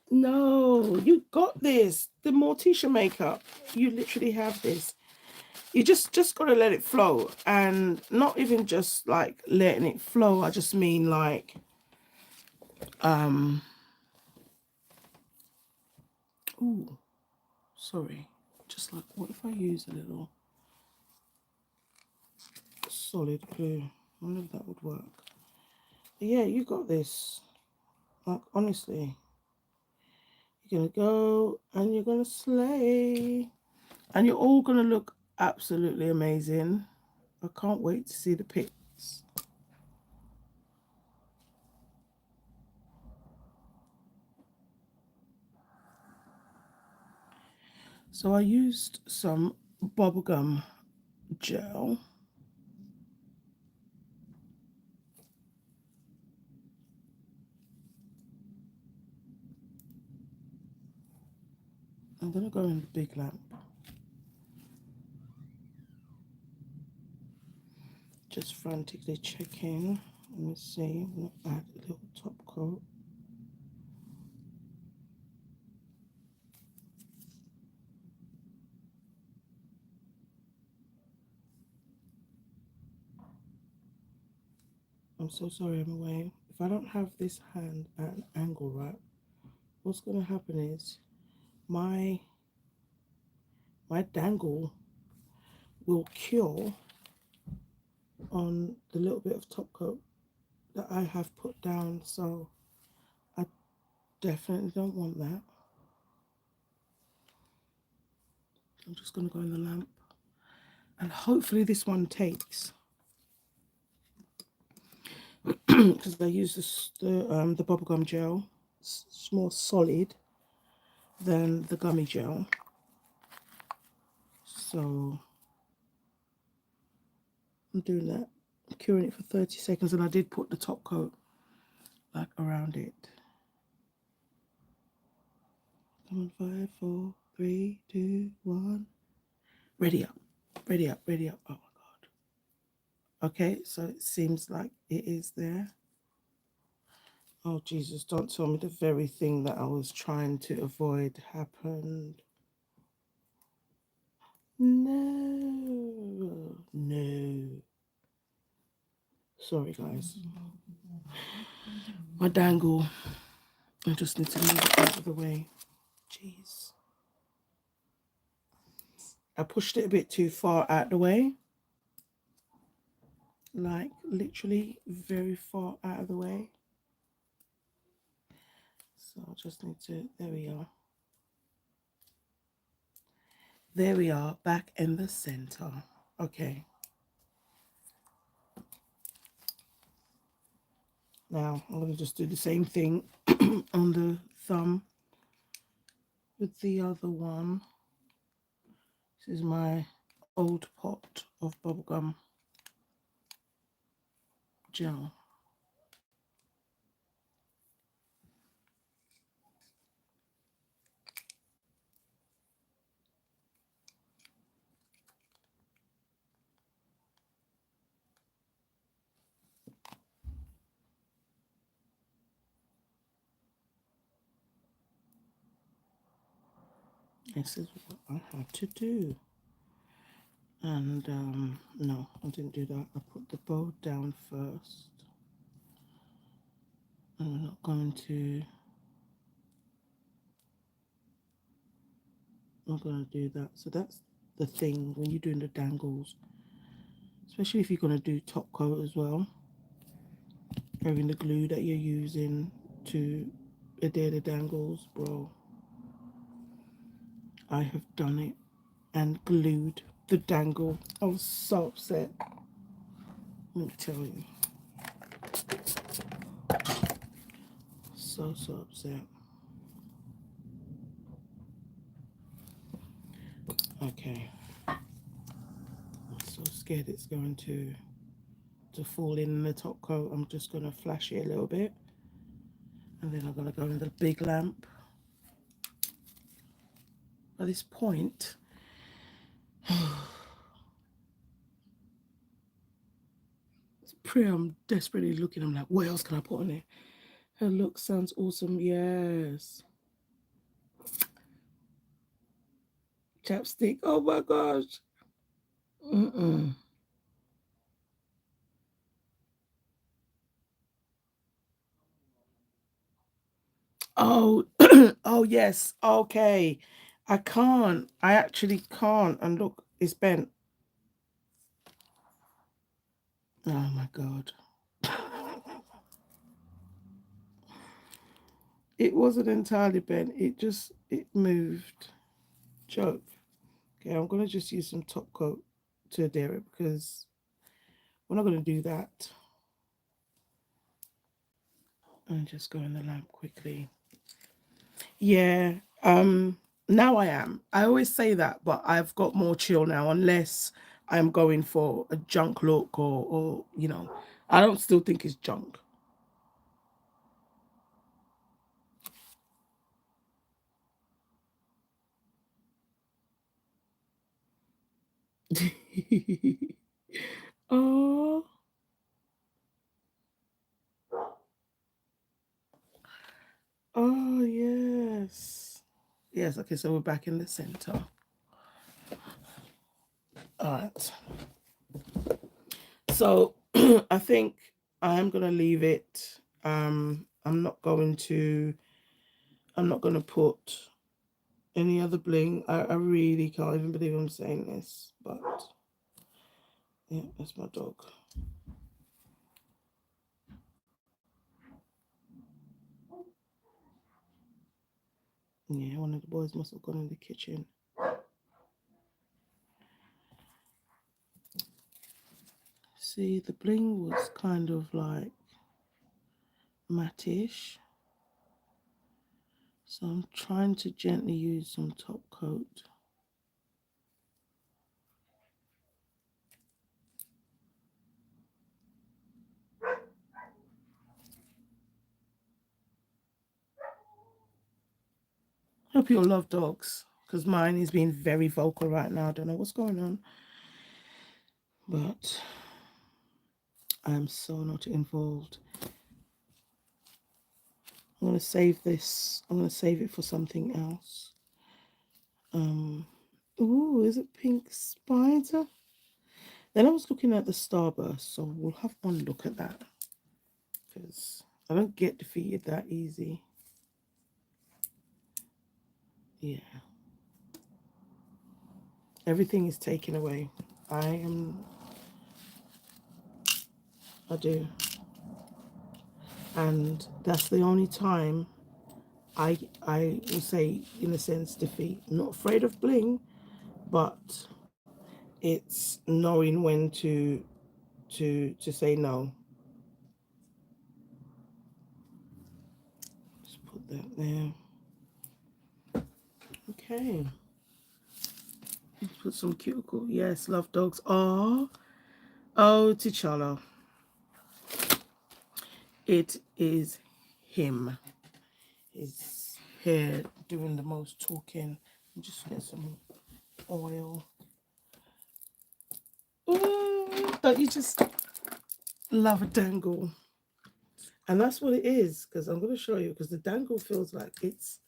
No, you got this. The Morticia makeup. You literally have this. You just gotta let it flow, and not even just like letting it flow. I just mean like, ooh, sorry. Just like, what if I use a little solid glue? I wonder if that would work. But yeah, you got this. Like honestly, you're gonna go and you're gonna slay, and you're all gonna look absolutely amazing. I can't wait to see the pics. So I used some bubblegum gel. I'm going to go in the big lamp. Just frantically checking. Let me see. I'm going to add a little top coat. I'm so sorry I'm away. If I don't have this hand at an angle right, what's going to happen is my dangle will cure on the little bit of top coat that I have put down, so I definitely don't want that. I'm just going to go in the lamp, and hopefully this one takes, because I use the bubblegum gel. It's more solid than the gummy gel, so I'm doing that, curing it for 30 seconds, and I did put the top coat like around it. Come on, 5, 4, 3, 2, 1. Ready up, ready up, ready up. Oh my God. Okay, so it seems like it is there. Oh Jesus, don't tell me the very thing that I was trying to avoid happened. No, no. Sorry guys. My dangle. I just need to move it out of the way. Jeez. I pushed it a bit too far out the way. Like literally very far out of the way. So I just need to, there we are. There we are, back in the center. Okay. Now I'm going to just do the same thing on the thumb with the other one. This is my old pot of bubblegum gel. This is what I had to do. And no, I didn't do that. I put the bow down first. And I'm not going to do that. So that's the thing when you're doing the dangles, especially if you're going to do top coat as well, having the glue that you're using to adhere the dangles. Bro, I have done it and glued the dangle. I was so upset, let me tell you. So upset. Okay, I'm so scared it's going to fall in the top coat. I'm just going to flash it a little bit, and then I'm going to go in the big lamp. At this point, I'm desperately looking. I'm like, what else can I put on it? Her look sounds awesome. Yes. Chapstick. Oh my gosh. Oh, oh yes. Okay. I can't. I actually can't. And look, it's bent. Oh my God. It wasn't entirely bent. It moved. Joke. Okay, I'm going to just use some top coat to adhere it because we're not going to do that. And just go in the lamp quickly. Yeah. Now I am. I always say that, but I've got more chill now, unless I'm going for a junk look, or you know, I don't still think it's junk. Oh, oh yes, yes. Okay, so we're back in the center. All right. So I think I'm gonna leave it. I'm not going to. I'm not gonna put any other bling. I really can't even believe I'm saying this, but yeah, that's my dog. Yeah, one of the boys must have gone in the kitchen. See, the bling was kind of like mattish. So I'm trying to gently use some top coat. Hope you all love dogs, because mine is being very vocal right now. I don't know what's going on, but I'm so not involved. I'm gonna save this. I'm gonna save it for something else. Ooh, is it pink spider? Then I was looking at the starburst, so we'll have one look at that because I don't get defeated that easy. Yeah, everything is taken away. I do, and that's the only time I will say, in a sense, defeat. I'm not afraid of bling, but it's knowing when to say no. Just put that there. Okay. Let's put some cuticle. Yes, love dogs. Oh, oh, T'Challa. It is him. His hair doing the most talking. Just get some oil. Ooh, don't you just love a dangle? And that's what it is, because I'm going to show you, because the dangle feels like it's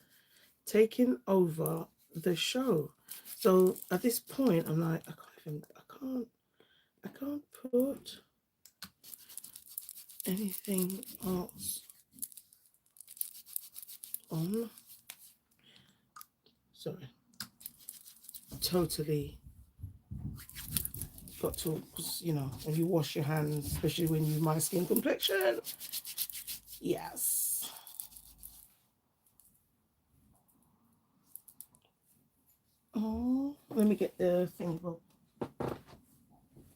taking over the show. So at this point, I'm like, I can't put anything else on. Sorry, totally got to, you know, when you wash your hands, especially when you my skin complexion. Yes. Oh, let me get the thing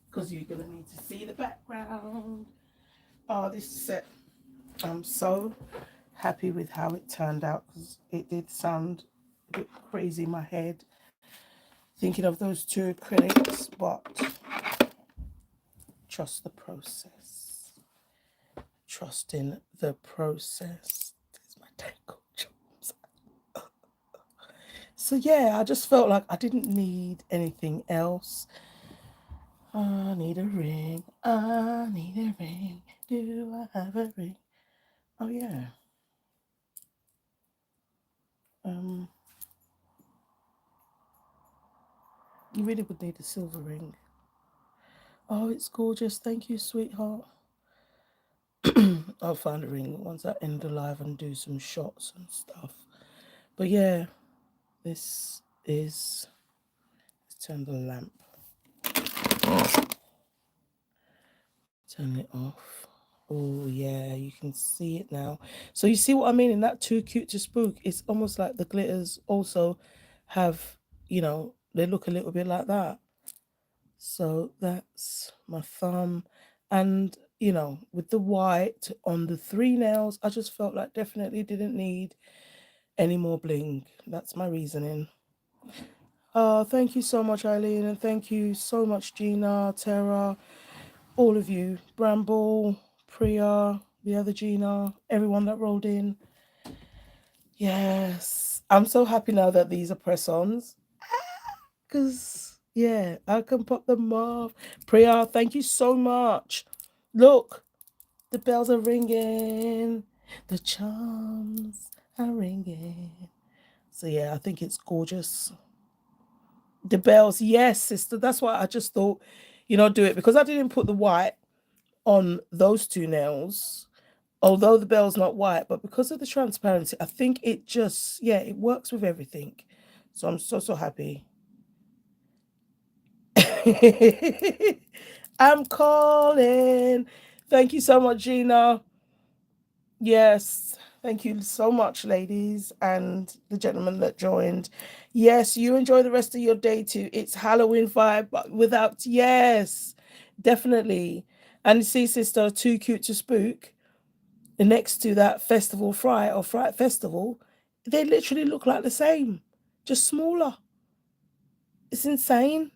because you're gonna need to see the background. Oh, this set. I'm so happy with how it turned out because it did sound a bit crazy in my head thinking of those two acrylics, but trust the process. Trust in the process. There's my tangle jobs. So yeah, I just felt like I didn't need anything else. I need a ring. I need a ring. Do I have a ring? Oh yeah. Um, you really would need a silver ring. Oh, it's gorgeous. Thank you, sweetheart. I'll find a ring once I end the live and do some shots and stuff. But yeah, this is. Let's turn the lamp. Turn it off. Oh yeah, you can see it now. So you see what I mean in that too cute to spook? It's almost like the glitters also have, you know, they look a little bit like that. So that's my thumb. And, you know, with the white on the 3 nails, I just felt like definitely didn't need any more bling. That's my reasoning. Thank you so much, Eileen, and thank you so much, Gina, Tara, all of you, Bramble, Priya, the other Gina, everyone that rolled in. Yes, I'm so happy now that these are press-ons, because yeah, I can pop them off. Priya, thank you so much. Look, the bells are ringing, the chimes are ringing. So yeah, I think it's gorgeous. The bells, yes, sister. That's why I just thought, do it because I didn't put the white on those two nails. Although the bell's not white, but because of the transparency, I think it just, yeah, it works with everything. So I'm so happy. I'm calling. Thank you so much, Gina. Yes, thank you so much, ladies and the gentleman that joined. Yes, you enjoy the rest of your day too. It's Halloween vibe, but without, yes, definitely. And you see, sister, too cute to spook. Next to that festival, Fright or Fright Festival, they literally look like the same, just smaller. It's insane.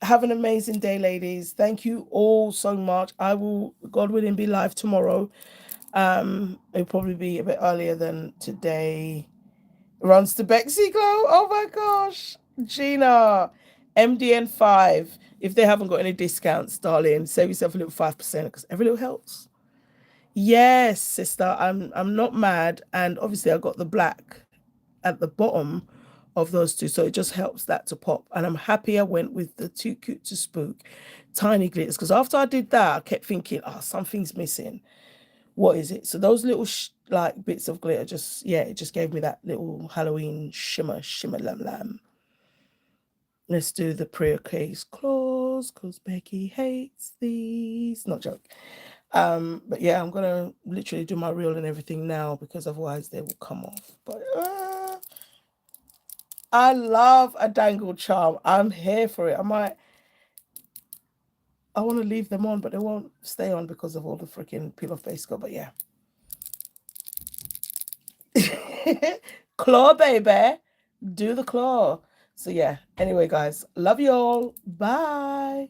Have an amazing day, ladies. Thank you all so much. I will, God willing, be live tomorrow. It'll probably be a bit earlier than today. Runs to Bexy Glow. Oh my gosh. Gina. MDN5. If they haven't got any discounts, darling, save yourself a little 5% because every little helps. Yes, sister. I'm not mad. And obviously I got the black at the bottom of those two. So it just helps that to pop. And I'm happy I went with the Too Cute to Spook tiny glitters. Because after I did that, I kept thinking, oh, something's missing. What is it? So those little like bits of glitter just, yeah, it just gave me that little Halloween shimmer lam lam. Let's do the prayer case clause because Becky hates these. Not joke. But yeah, I'm gonna literally do my reel and everything now because otherwise they will come off. But I love a dangle charm. I'm here for it. I want to leave them on, but they won't stay on because of all the freaking peel off base go. But yeah. Claw, baby. Do the claw. So yeah. Anyway, guys, love you all. Bye.